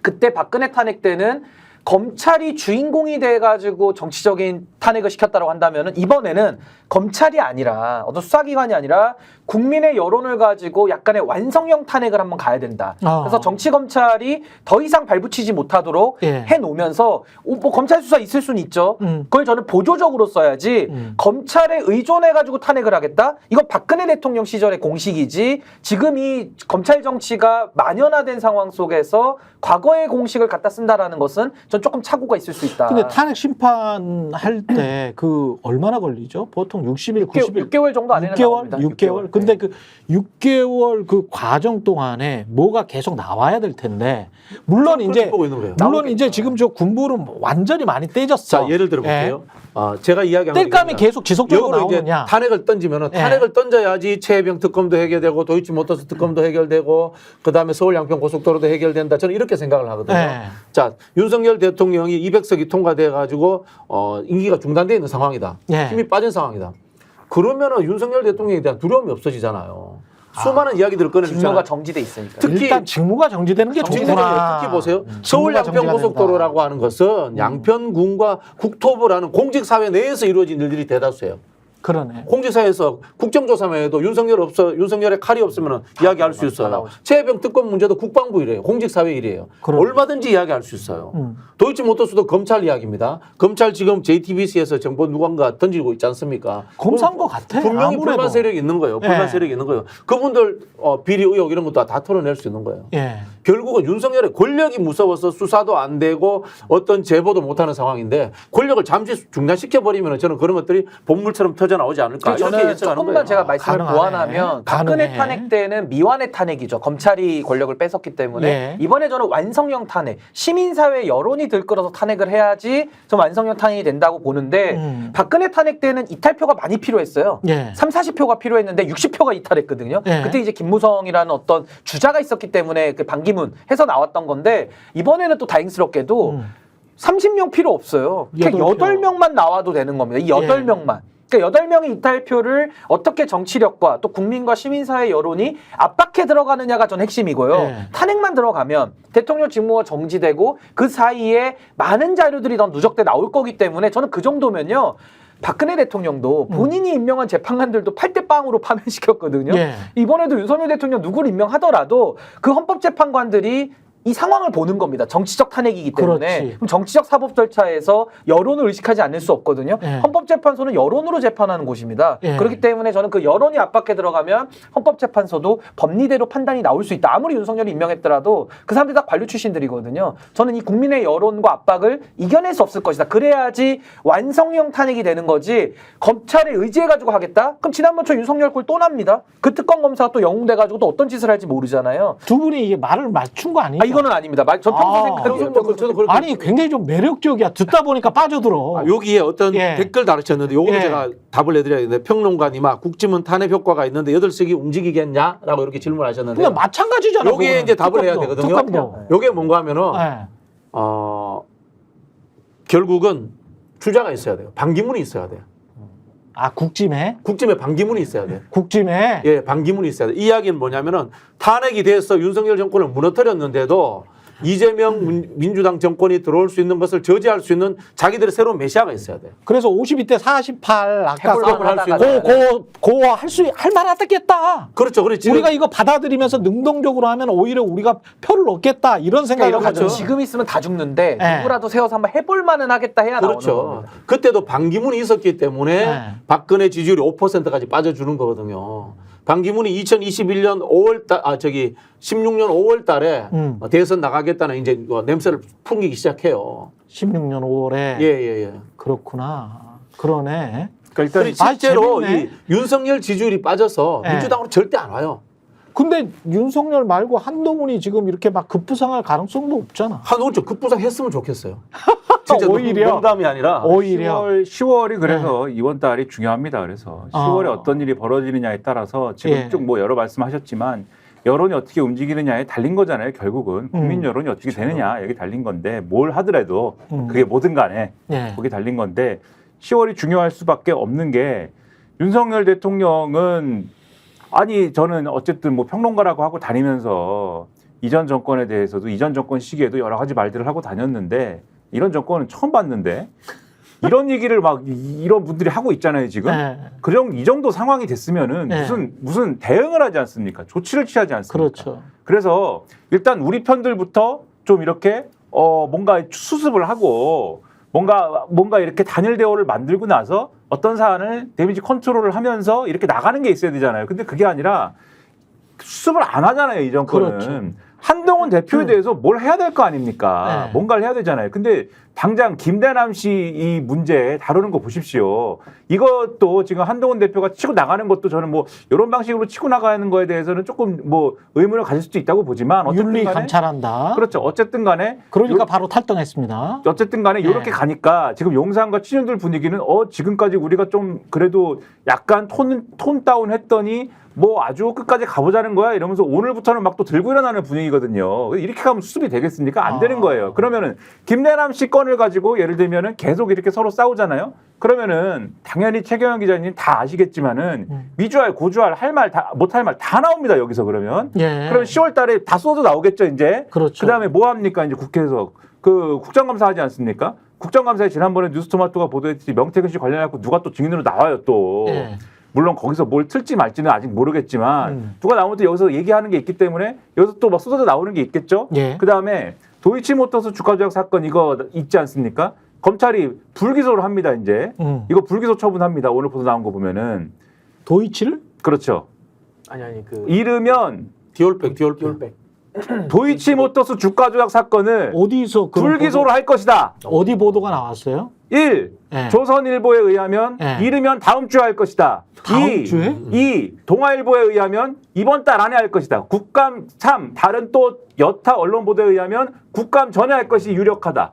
그때 박근혜 탄핵 때는 검찰이 주인공이 돼가지고 정치적인 탄핵을 시켰다고 한다면 이번에는 검찰이 아니라 어떤 수사기관이 아니라 국민의 여론을 가지고 약간의 완성형 탄핵을 한번 가야 된다. 그래서 정치 검찰이 더 이상 발붙이지 못하도록 예. 해놓으면서 뭐 검찰 수사 있을 수는 있죠. 그걸 저는 보조적으로 써야지 검찰에 의존해가지고 탄핵을 하겠다? 이건 박근혜 대통령 시절의 공식이지 지금 이 검찰 정치가 만연화된 상황 속에서 과거의 공식을 갖다 쓴다라는 것은 전 조금 착오가 있을 수 있다. 근데 탄핵 심판할 때 그 얼마나 걸리죠? 보통 60일, 90일. 6개월 정도 안에는 6개월? 나옵니다. 6개월? 근데 그 6개월 그 과정 동안에 뭐가 계속 나와야 될 텐데 물론 이제 보고 있는 거예요. 물론 이제 지금 저 군부는 완전히 많이 떼졌어. 자, 예를 들어 볼게요. 제가 이야기한 뗄감이 계속 지속적으로 역으로 이제 나오느냐. 탄핵을 던지면은 예. 탄핵을 던져야지 최혜병 특검도 해결되고 도이치모터스 특검도 해결되고 그다음에 서울 양평 고속도로도 해결된다. 저는 이렇게 생각을 하거든요. 예. 자, 윤석열 대통령이 200석이 통과돼 가지고 임기가 중단돼 있는 상황이다. 예. 힘이 빠진 상황이다. 그러면은 윤석열 대통령에 대한 두려움이 없어지잖아요. 수많은 이야기들을 꺼내주잖아요. 직무가 정지돼 있으니까. 특히 일단 직무가 정지되는 게 좋구나. 특히 보세요. 서울 직무가 양평 정지가 고속도로라고 하는 것은 양평군과 국토부라는 공직사회 내에서 이루어진 일들이 대다수예요. 그러네. 공직사회에서 국정조사만 해도 윤석열의 칼이 없으면 이야기할 수 있어요. 나오죠. 최혜병 특검 문제도 국방부 일이에요. 공직사회 일이에요. 그러네. 얼마든지 이야기할 수 있어요. 도이치모터스도 검찰 이야기입니다. 검찰 지금 JTBC에서 정보 누군가 던지고 있지 않습니까? 검사인 것 같아. 분명히 아무래도. 불만 세력이 있는 거예요. 불만 예. 세력이 있는 거예요. 그분들 비리 의혹 이런 것도 다 털어낼 수 있는 거예요. 예. 결국은 윤석열의 권력이 무서워서 수사도 안 되고 어떤 제보도 못하는 상황인데 권력을 잠시 중단시켜버리면 저는 그런 것들이 본물처럼 터져나오지 않을까 이렇게 저는 예측하는 조금만 거예요. 제가 말씀을 가능하네. 보완하면 박근혜 가능해. 탄핵 때는 미완의 탄핵이죠. 검찰이 권력을 뺏었기 때문에 예. 이번에 저는 완성형 탄핵, 시민사회 여론이 들끓어서 탄핵을 해야지 좀 완성형 탄핵이 된다고 보는데 박근혜 탄핵 때는 이탈표가 많이 필요했어요. 예. 3, 40표가 필요했는데 60표가 이탈했거든요. 예. 그때 이제 김무성이라는 어떤 주자가 있었기 때문에 그 반기문 해서 나왔던 건데 이번에는 또 다행스럽게도 30명 필요 없어요. 그냥 8표. 8명만 나와도 되는 겁니다. 이 8명만. 그러니까 8명의 이탈표를 어떻게 정치력과 또 국민과 시민사회 여론이 압박해 들어가느냐가 전 핵심이고요. 예. 탄핵만 들어가면 대통령 직무가 정지되고 그 사이에 많은 자료들이 더 누적돼 나올 거기 때문에 저는 그 정도면요. 박근혜 대통령도 본인이 임명한 재판관들도 8대 0으로 파면시켰거든요. 예. 이번에도 윤석열 대통령 누구를 임명하더라도 그 헌법재판관들이 이 상황을 보는 겁니다. 정치적 탄핵이기 때문에. 그렇지. 그럼 정치적 사법 절차에서 여론을 의식하지 않을 수 없거든요. 예. 헌법재판소는 여론으로 재판하는 곳입니다. 예. 그렇기 때문에 저는 그 여론이 압박해 들어가면 헌법재판소도 법리대로 판단이 나올 수 있다. 아무리 윤석열이 임명했더라도 그 사람들이 다 관료 출신들이거든요. 저는 이 국민의 여론과 압박을 이겨낼 수 없을 것이다. 그래야지 완성형 탄핵이 되는 거지. 검찰에 의지해가지고 하겠다? 그럼 지난번 저 윤석열 꼴 또 납니다. 그 특검 검사가 또 영웅돼가지고 또 어떤 짓을 할지 모르잖아요. 두 분이 이게 말을 맞춘 거 아니에요? 이거는 아닙니다. 저 평소 아, 생각이에요. 저도 그렇게 아니 굉장히 좀 매력적이야. 듣다 보니까 빠져들어. 여기에 어떤 예. 댓글 달으셨는데 요거는 예. 제가 답을 해드려야겠는데 평론가님아 국짐은 탄핵 효과가 있는데 8석이 움직이겠냐? 라고 이렇게 질문하셨는데 그냥 마찬가지잖아. 여기에 그거는. 이제 답을 해야 특검도, 되거든요. 특검도. 요게 뭔가 하면은 예. 결국은 주자가 있어야 돼요. 반기문이 있어야 돼요. 아 국짐에? 국짐에 반기문이 있어야 돼요. 국짐에? 예, 반기문이 있어야 돼요. 이 이야기는 뭐냐면은 탄핵이 돼서 윤석열 정권을 무너뜨렸는데도 이재명 민주당 정권이 들어올 수 있는 것을 저지할 수 있는 자기들의 새로운 메시아가 있어야 돼. 그래서 52대 48 아까 해보려고 할수 있는 할 만하겠다. 그렇죠. 그렇지. 우리가 이거 받아들이면서 능동적으로 하면 오히려 우리가 표를 얻겠다 이런 생각이 그러니까 가죠. 지금 있으면 다 죽는데 네. 누구라도 세워서 한번 해볼 만은 하겠다 해야 나오는 그렇죠. 겁니다. 그때도 반기문이 있었기 때문에 네. 박근혜 지지율이 5%까지 빠져주는 거거든요. 반기문이 2021년 16년 5월 달에 대선 나가겠다는 이제 냄새를 풍기기 시작해요. 16년 5월에 예. 그렇구나. 그러네. 그러니까 일단 그리고 실제로 재밌네. 이 윤석열 지지율이 빠져서 네. 민주당으로 절대 안 와요. 근데 윤석열 말고 한동훈이 지금 이렇게 막 급부상할 가능성도 없잖아. 한올 좀 급부상했으면 좋겠어요. 진짜 오히려. 농담이 아니라 오히려 10월이 그래서 이번 달이 중요합니다. 그래서 10월에 어떤 일이 벌어지느냐에 따라서 지금 예. 쭉 뭐 여러 말씀하셨지만 여론이 어떻게 움직이느냐에 달린 거잖아요. 결국은 국민 여론이 어떻게 되느냐 여기 달린 건데 뭘 하더라도 그게 뭐든 간에 예. 거기 달린 건데 10월이 중요할 수밖에 없는 게 윤석열 대통령은 아니 저는 어쨌든 뭐 평론가라고 하고 다니면서 이전 정권에 대해서도 이전 정권 시기에도 여러 가지 말들을 하고 다녔는데 이런 정권은 처음 봤는데 이런 얘기를 막 이런 분들이 하고 있잖아요 지금. 네. 이 정도 상황이 됐으면은 네. 무슨 대응을 하지 않습니까? 조치를 취하지 않습니까? 그렇죠. 그래서 일단 우리 편들부터 좀 이렇게 뭔가 수습을 하고 뭔가 이렇게 단일 대우를 만들고 나서 어떤 사안을 데미지 컨트롤을 하면서 이렇게 나가는 게 있어야 되잖아요. 근데 그게 아니라 수습을 안 하잖아요, 이 정권은. 그렇죠. 한동훈 대표에 대해서 뭘 해야 될 거 아닙니까? 네. 뭔가를 해야 되잖아요. 근데 당장 김대남 씨 이 문제 다루는 거 보십시오. 이것도 지금 한동훈 대표가 치고 나가는 것도 저는 뭐 이런 방식으로 치고 나가는 거에 대해서는 조금 뭐 의문을 가질 수도 있다고 보지만 어쨌든 윤리 간에 감찰한다. 그렇죠. 어쨌든 간에 그러니까 바로 탈당했습니다. 어쨌든 간에 네. 이렇게 가니까 지금 용산과 친윤들 분위기는 지금까지 우리가 좀 그래도 약간 톤 다운 했더니 뭐 아주 끝까지 가보자는 거야 이러면서 오늘부터는 막 또 들고 일어나는 분위기거든요. 이렇게 가면 수습이 되겠습니까? 안 되는 거예요. 그러면은 김대남 씨 건을 가지고 예를 들면은 계속 이렇게 서로 싸우잖아요. 그러면은 당연히 최경영 기자님 다 아시겠지만은 미주알 고주알 할 말 다 못할 말 다 나옵니다. 여기서 그러면. 예. 그러면 10월 달에 다 쏟아 나오겠죠, 이제. 그렇죠. 그다음에 뭐 합니까? 이제 국회에서 그 국정감사 하지 않습니까? 국정감사에 지난번에 뉴스토마토가 보도했듯이 명태균 씨 관련해서 누가 또 증인으로 나와요, 또. 예. 물론 거기서 뭘 틀지 말지는 아직 모르겠지만 누가 나오면 또 여기서 얘기하는 게 있기 때문에 여기서 또 막 쏟아져 나오는 게 있겠죠. 예. 그다음에 도이치모터스 주가 조작 사건 이거 있지 않습니까? 검찰이 불기소를 합니다. 이제 이거 불기소 처분합니다. 오늘 보도 나온 거 보면은 도이치를? 그렇죠. 아니 그 이르면 디올백. 도이치모터스 주가 조작 사건을 어디서 그런 불기소를 할 것이다. 어디 보도가 나왔어요? 1. 예. 조선일보에 의하면 예. 이르면 다음 주에 할 것이다. 다음 2. 주에? 2. 동아일보에 의하면 이번 달 안에 할 것이다. 국감 3. 다른 또 여타 언론 보도에 의하면 국감 전에 할 것이 유력하다.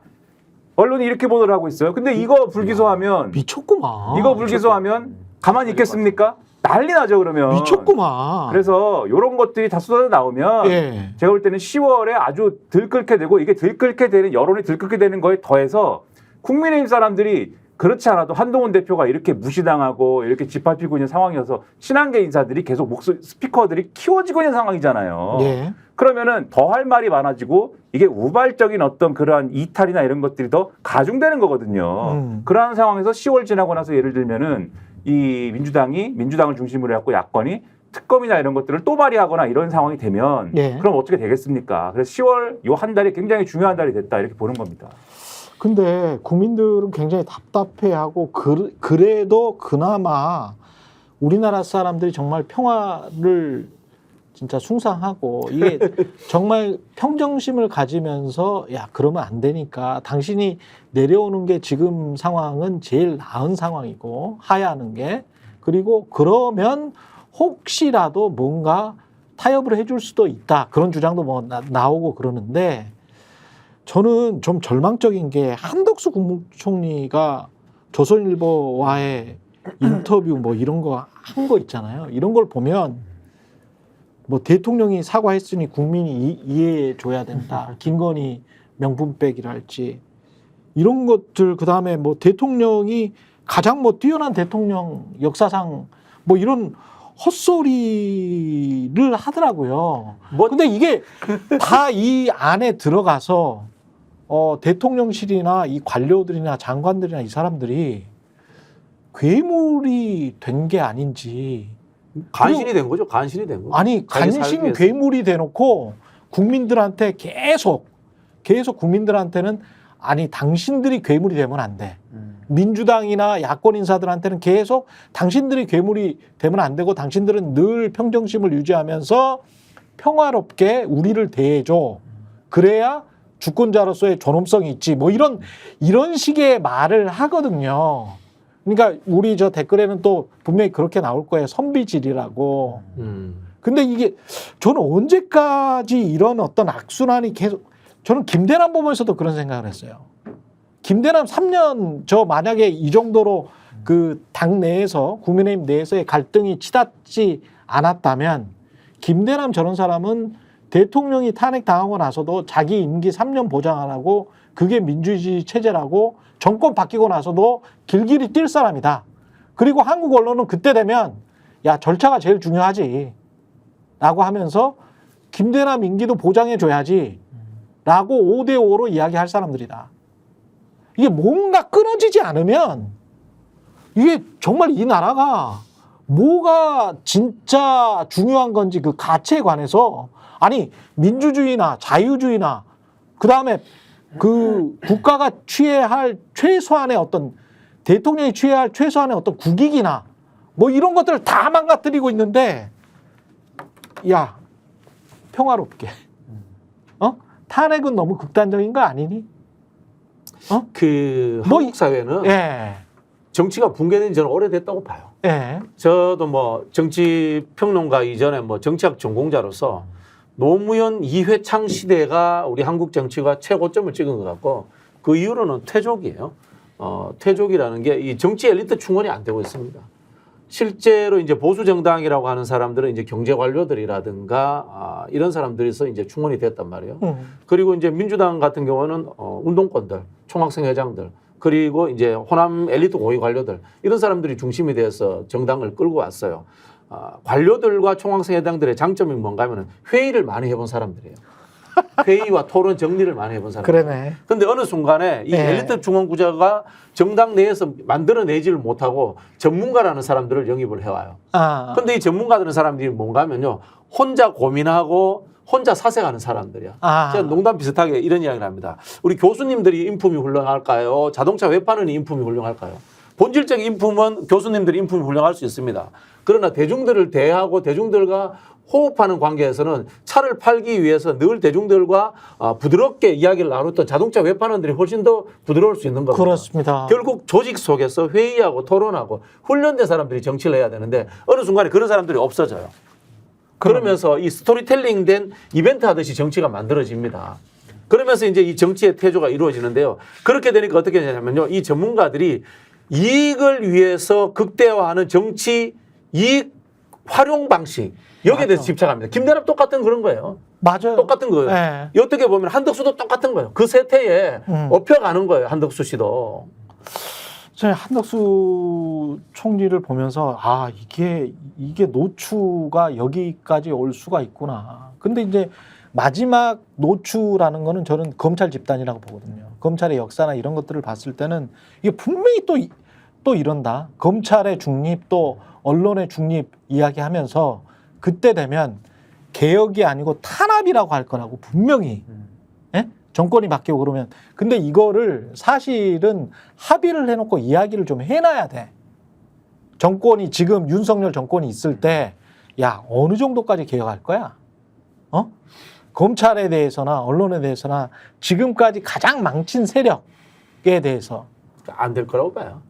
언론이 이렇게 보도를 하고 있어요. 근데 이거 불기소하면 미쳤구만. 이거 불기소하면 가만히 있겠습니까? 난리 나죠 그러면. 미쳤구만. 그래서 이런 것들이 다 쏟아져 나오면 예. 제가 볼 때는 10월에 아주 들끓게 되고 이게 들끓게 되는 여론이 들끓게 되는 거에 더해서 국민의힘 사람들이 그렇지 않아도 한동훈 대표가 이렇게 무시당하고 이렇게 짓밟히고 있는 상황이어서 친한계 인사들이 계속 스피커들이 키워지고 있는 상황이잖아요. 예. 그러면은 더 할 말이 많아지고 이게 우발적인 어떤 그러한 이탈이나 이런 것들이 더 가중되는 거거든요. 그러한 상황에서 10월 지나고 나서 예를 들면은 이 민주당을 중심으로 해갖고 야권이 특검이나 이런 것들을 또 발의하거나 이런 상황이 되면 예. 그럼 어떻게 되겠습니까? 그래서 10월 요 한 달이 굉장히 중요한 달이 됐다 이렇게 보는 겁니다. 근데 국민들은 굉장히 답답해하고 그래도 그나마 우리나라 사람들이 정말 평화를 진짜 숭상하고 이게 정말 평정심을 가지면서 야 그러면 안 되니까 당신이 내려오는 게 지금 상황은 제일 나은 상황이고 하야하는 게 그리고 그러면 혹시라도 뭔가 타협을 해줄 수도 있다 그런 주장도 뭐 나오고 그러는데 저는 좀 절망적인 게 한덕수 국무총리가 조선일보와의 인터뷰 뭐 이런 거 한 거 있잖아요. 이런 걸 보면 뭐 대통령이 사과했으니 국민이 이해해 줘야 된다. 김건희 명분빼기랄지 이런 것들 그다음에 뭐 대통령이 가장 뭐 뛰어난 대통령 역사상 뭐 이런 헛소리를 하더라고요. 뭐- 근데 이게 다 이 안에 들어가서 대통령실이나 이 관료들이나 장관들이나 이 사람들이 괴물이 된 게 아닌지. 간신이 된 거죠. 간신이 된 거. 아니, 자기 살기 간신 위해서. 괴물이 돼놓고 국민들한테 계속 국민들한테는 아니, 당신들이 괴물이 되면 안 돼. 민주당이나 야권 인사들한테는 계속 당신들이 괴물이 되면 안 되고 당신들은 늘 평정심을 유지하면서 평화롭게 우리를 대해줘. 그래야 주권자로서의 존엄성이 있지. 뭐 이런 식의 말을 하거든요. 그러니까 우리 저 댓글에는 또 분명히 그렇게 나올 거예요. 선비질이라고. 근데 이게 저는 언제까지 이런 어떤 악순환이 계속, 저는 김대남 보면서도 그런 생각을 했어요. 김대남 3년 저 만약에 이 정도로 그 당 내에서 국민의힘 내에서의 갈등이 치닫지 않았다면 김대남 저런 사람은 대통령이 탄핵당하고 나서도 자기 임기 3년 보장 안 하고 그게 민주주의 체제라고 정권 바뀌고 나서도 길길이 뛸 사람이다. 그리고 한국 언론은 그때 되면 야, 절차가 제일 중요하지 라고 하면서 김대남 임기도 보장해 줘야지 라고 5대5로 이야기할 사람들이다. 이게 뭔가 끊어지지 않으면 이게 정말 이 나라가 뭐가 진짜 중요한 건지 그 가치에 관해서, 아니 민주주의나 자유주의나 그다음에 그 국가가 취해야 할 최소한의 어떤, 대통령이 취해야 할 최소한의 어떤 국익이나 뭐 이런 것들을 다 망가뜨리고 있는데, 야, 평화롭게 탄핵은 너무 극단적인 거 아니니? 그 뭐 한국 사회는 예. 정치가 붕괴된 지 저는 오래됐다고 봐요. 예. 저도 뭐 정치 평론가 이전에 뭐 정치학 전공자로서 노무현 이회창 시대가 우리 한국 정치가 최고점을 찍은 것 같고, 그 이후로는 퇴족이에요. 퇴족이라는 게 이 정치 엘리트 충원이 안 되고 있습니다. 실제로 이제 보수 정당이라고 하는 사람들은 이제 경제 관료들이라든가 이런 사람들에서 이제 충원이 됐단 말이에요. 그리고 이제 민주당 같은 경우는 운동권들, 총학생 회장들, 그리고 이제 호남 엘리트 고위 관료들, 이런 사람들이 중심이 되어서 정당을 끌고 왔어요. 관료들과 총학생 회장들의 장점이 뭔가 하면은 회의를 많이 해본 사람들이에요. 회의와 토론 정리를 많이 해본 사람. 그러네. 근데 어느 순간에 이 네. 엘리트 중원 구조가 정당 내에서 만들어내지를 못하고 전문가라는 사람들을 영입을 해와요. 아. 근데 이 전문가들은 사람들이 뭔가 하면요, 혼자 고민하고 혼자 사색하는 사람들이야. 아. 제가 농담 비슷하게 이런 이야기를 합니다. 우리 교수님들이 인품이 훌륭할까요? 자동차 외파는 인품이 훌륭할까요? 본질적 인품은 교수님들이 인품이 훌륭할 수 있습니다. 그러나 대중들을 대하고 대중들과 호흡하는 관계에서는 차를 팔기 위해서 늘 대중들과 부드럽게 이야기를 나눴던 자동차 외판원들이 훨씬 더 부드러울 수 있는 겁니다. 그렇습니다. 결국 조직 속에서 회의하고 토론하고 훈련된 사람들이 정치를 해야 되는데 어느 순간에 그런 사람들이 없어져요. 그러면서 이 스토리텔링 된 이벤트 하듯이 정치가 만들어집니다. 그러면서 이제 이 정치의 태조가 이루어지는데요. 그렇게 되니까 어떻게 되냐면요, 이 전문가들이 이익을 위해서 극대화하는 정치 이익 활용 방식, 여기에 대해서 집착합니다. 김대남 똑같은 그런 거예요. 맞아요. 똑같은 거예요. 네. 어떻게 보면 한덕수도 똑같은 거예요. 그 세태에 업혀가는 거예요. 한덕수 씨도. 저는 한덕수 총리를 보면서 이게 노추가 여기까지 올 수가 있구나. 근데 이제 마지막 노추라는 거는 저는 검찰 집단이라고 보거든요. 검찰의 역사나 이런 것들을 봤을 때는 이게 분명히 또 이런다. 검찰의 중립, 또 언론의 중립 이야기하면서 그때 되면 개혁이 아니고 탄압이라고 할 거라고 분명히. 예? 정권이 바뀌고 그러면. 근데 이거를 사실은 합의를 해놓고 이야기를 좀 해놔야 돼. 정권이, 지금 윤석열 정권이 있을 때, 야, 어느 정도까지 개혁할 거야? 검찰에 대해서나 언론에 대해서나 지금까지 가장 망친 세력에 대해서 안 될 거라고 봐요.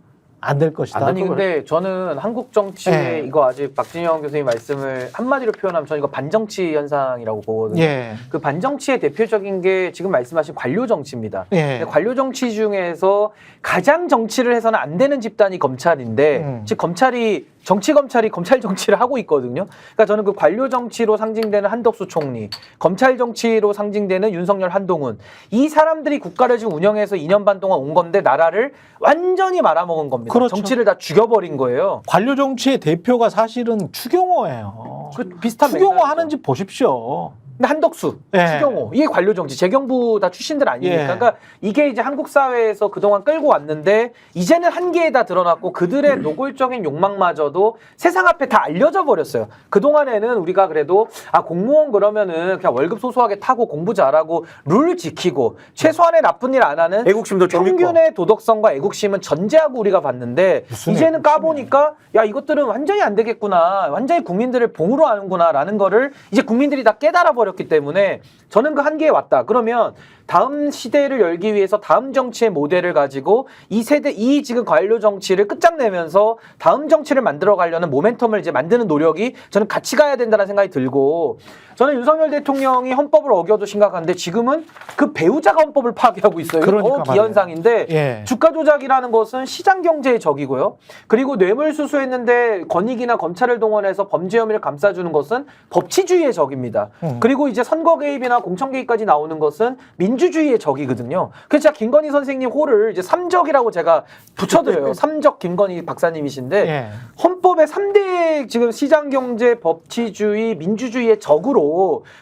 안 될 것이다. 아니 근데 저는 한국 정치에 네. 이거 아직 박진영 교수님 말씀을 한마디로 표현하면 저는 이거 반정치 현상이라고 보거든요. 예. 그 반정치의 대표적인 게 지금 말씀하신 관료 정치입니다. 예. 근데 관료 정치 중에서 가장 정치를 해서는 안 되는 집단이 검찰인데 즉 검찰이 정치 검찰이 검찰 정치를 하고 있거든요. 그러니까 저는 그 관료 정치로 상징되는 한덕수 총리, 검찰 정치로 상징되는 윤석열, 한동훈, 이 사람들이 국가를 지금 운영해서 2년 반 동안 온 건데 나라를 완전히 말아먹은 겁니다. 그렇죠. 정치를 다 죽여버린 거예요. 관료 정치의 대표가 사실은 추경호예요. 그 비슷한 추경호 맥락이죠. 하는지 보십시오. 근데 한덕수, 예. 추경호, 이게 관료 정치, 재경부 다 출신들 아닙니까? 예. 그러니까 이게 이제 한국 사회에서 그동안 끌고 왔는데 이제는 한계에 다 드러났고 그들의 노골적인 욕망마저도 세상 앞에 다 알려져 버렸어요. 그동안에는 우리가 그래도 공무원 그러면은 그냥 월급 소소하게 타고 공부 잘하고 룰 지키고 최소한의 나쁜 일 안 하는 애국심도 좀 있고. 평균의 도덕성과 애국심은 전제하고 우리가 봤는데 무슨 이제는 애국심이야. 까보니까 야 이것들은 완전히 안 되겠구나, 완전히 국민들을 봉으로 하는구나라는 거를 이제 국민들이 다 깨달아 버렸기 때문에 저는 그 한계에 왔다. 그러면 다음 시대를 열기 위해서 다음 정치의 모델을 가지고 이 세대, 이 지금 관료 정치를 끝장내면서 다음 정치를 만들어 가려는 모멘텀을 이제 만드는 노력이 저는 같이 가야 된다는 생각이 들고, 저는 윤석열 대통령이 헌법을 어겨도 심각한데 지금은 그 배우자가 헌법을 파괴하고 있어요. 그러니까 기현상인데 예. 주가 조작이라는 것은 시장 경제의 적이고요. 그리고 뇌물 수수했는데 권익이나 검찰을 동원해서 범죄 혐의를 감싸주는 것은 법치주의의 적입니다. 그리고 이제 선거 개입이나 공천 개입까지 나오는 것은 민주주의의 적이거든요. 그래서 제가 김건희 선생님 호를 이제 삼적이라고 제가 붙여드려요. 삼적 김건희 박사님이신데 예. 헌법의 3대 지금 시장 경제, 법치주의, 민주주의의 적으로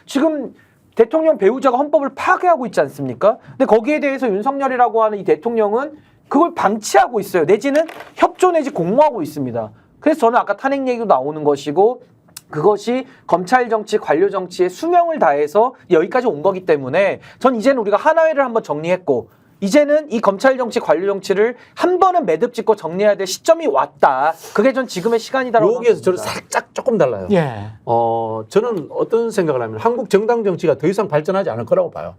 지금 대통령 배우자가 헌법을 파괴하고 있지 않습니까? 근데 거기에 대해서 윤석열이라고 하는 이 대통령은 그걸 방치하고 있어요. 내지는 협조 내지 공모하고 있습니다. 그래서 저는 아까 탄핵 얘기도 나오는 것이고 그것이 검찰 정치, 관료 정치의 수명을 다해서 여기까지 온 거기 때문에 전 이제는 우리가 하나회를 한번 정리했고 이제는 이 검찰 정치, 관료 정치를 한 번은 매듭 짓고 정리해야 될 시점이 왔다. 그게 전 지금의 시간이다라고 여기에서 저는 생각합니다. 살짝 조금 달라요. 예. 저는 어떤 생각을 하면 한국 정당 정치가 더 이상 발전하지 않을 거라고 봐요.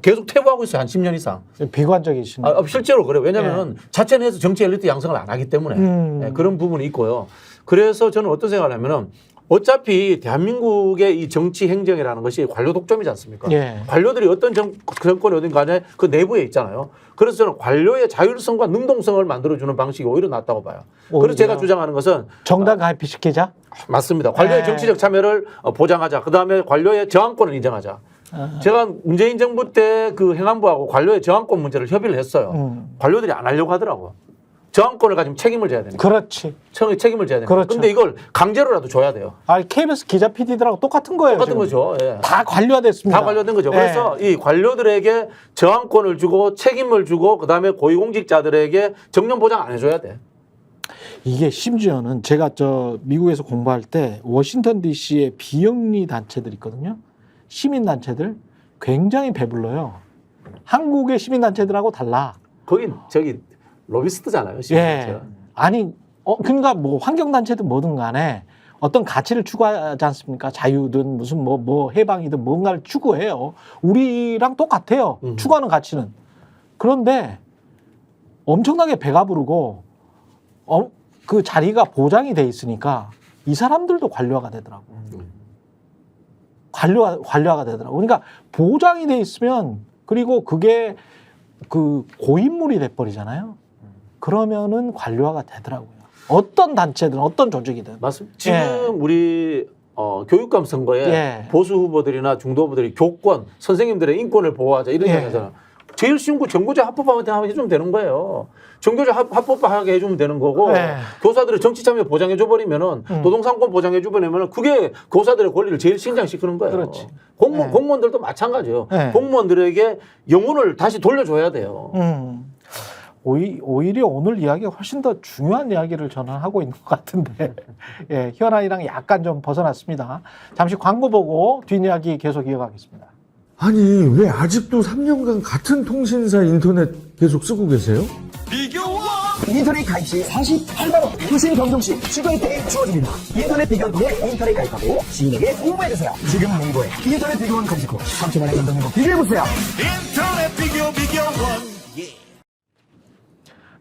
계속 퇴보하고 있어요. 한 10년 이상. 비관적이시네. 실제로 그래요. 왜냐하면 자체 내에서 정치 엘리트 양성을 안 하기 때문에 그런 부분이 있고요. 그래서 저는 어떤 생각을 하면은 어차피 대한민국의 이 정치 행정이라는 것이 관료 독점이지 않습니까? 예. 관료들이 어떤 정권이 어딘 간에 그 내부에 있잖아요. 그래서 저는 관료의 자율성과 능동성을 만들어주는 방식이 오히려 낫다고 봐요. 오히려. 그래서 제가 주장하는 것은 정당 가입시키자? 맞습니다. 관료의 네. 정치적 참여를 보장하자. 그다음에 관료의 저항권을 인정하자. 제가 문재인 정부 때 그 행안부하고 관료의 저항권 문제를 협의를 했어요. 관료들이 안 하려고 하더라고요. 저항권을 가지면 책임을 져야 되니까. 그렇지. 책임을 져야 되니까. 그렇죠. 그런데 이걸 강제로라도 줘야 돼요. KBS 기자 PD들하고 똑같은 거예요. 똑같은 지금. 거죠. 예. 다 관료화됐습니다. 다 관련된 거죠. 예. 그래서 이 관료들에게 저항권을 주고 책임을 주고 그다음에 고위공직자들에게 정년 보장 안 해줘야 돼. 이게 심지어는 제가 미국에서 공부할 때 워싱턴 DC의 비영리 단체들 있거든요. 시민단체들 굉장히 배불러요. 한국의 시민단체들하고 달라. 거긴 로비스트잖아요. 예. 시민단체가. 아니, 그러니까 뭐 환경단체든 뭐든 간에 어떤 가치를 추구하지 않습니까? 자유든 무슨 뭐 해방이든 뭔가를 추구해요. 우리랑 똑같아요. 추구하는 가치는. 그런데 엄청나게 배가 부르고 그 자리가 보장이 돼 있으니까 이 사람들도 관료화가 되더라고. 관료화가 되더라고. 그러니까 보장이 돼 있으면 그리고 그게 그 고인물이 돼버리잖아요. 그러면은 관료화가 되더라고요. 어떤 단체든 어떤 조직이든. 맞습니다. 지금 예. 우리 교육감 선거에 예. 보수 후보들이나 중도 후보들이 교권, 선생님들의 인권을 보호하자 이런 예. 이야기 하잖아. 제일 쉬운 거 정교조 합법화한테 해주면 되는 거예요. 정교조 합법화하게 해주면 되는 거고 예. 교사들의 정치 참여 보장해줘 버리면은 노동상권 보장해줘 버리면은 그게 교사들의 권리를 제일 신장시키는 거예요. 그렇지. 공무원들도 마찬가지예요. 예. 공무원들에게 영혼을 다시 돌려줘야 돼요. 오히려 오늘 이야기가 훨씬 더 중요한 이야기를 저는 하고 있는 것 같은데 예, 현안이랑 약간 좀 벗어났습니다. 잠시 광고 보고 뒷이야기 계속 이어가겠습니다. 아니 왜 아직도 3년간 같은 통신사 인터넷 계속 쓰고 계세요? 인터넷 가입 시 48만원 교신 경종 시 추가 혜택이 주어집니다. 인터넷 비교원 통해 인터넷 가입하고 지인에게 홍보해주세요. 지금 네이버에 인터넷 비교원 검색 후 3초만에 감동행복 비교해보세요. 인터넷 비교원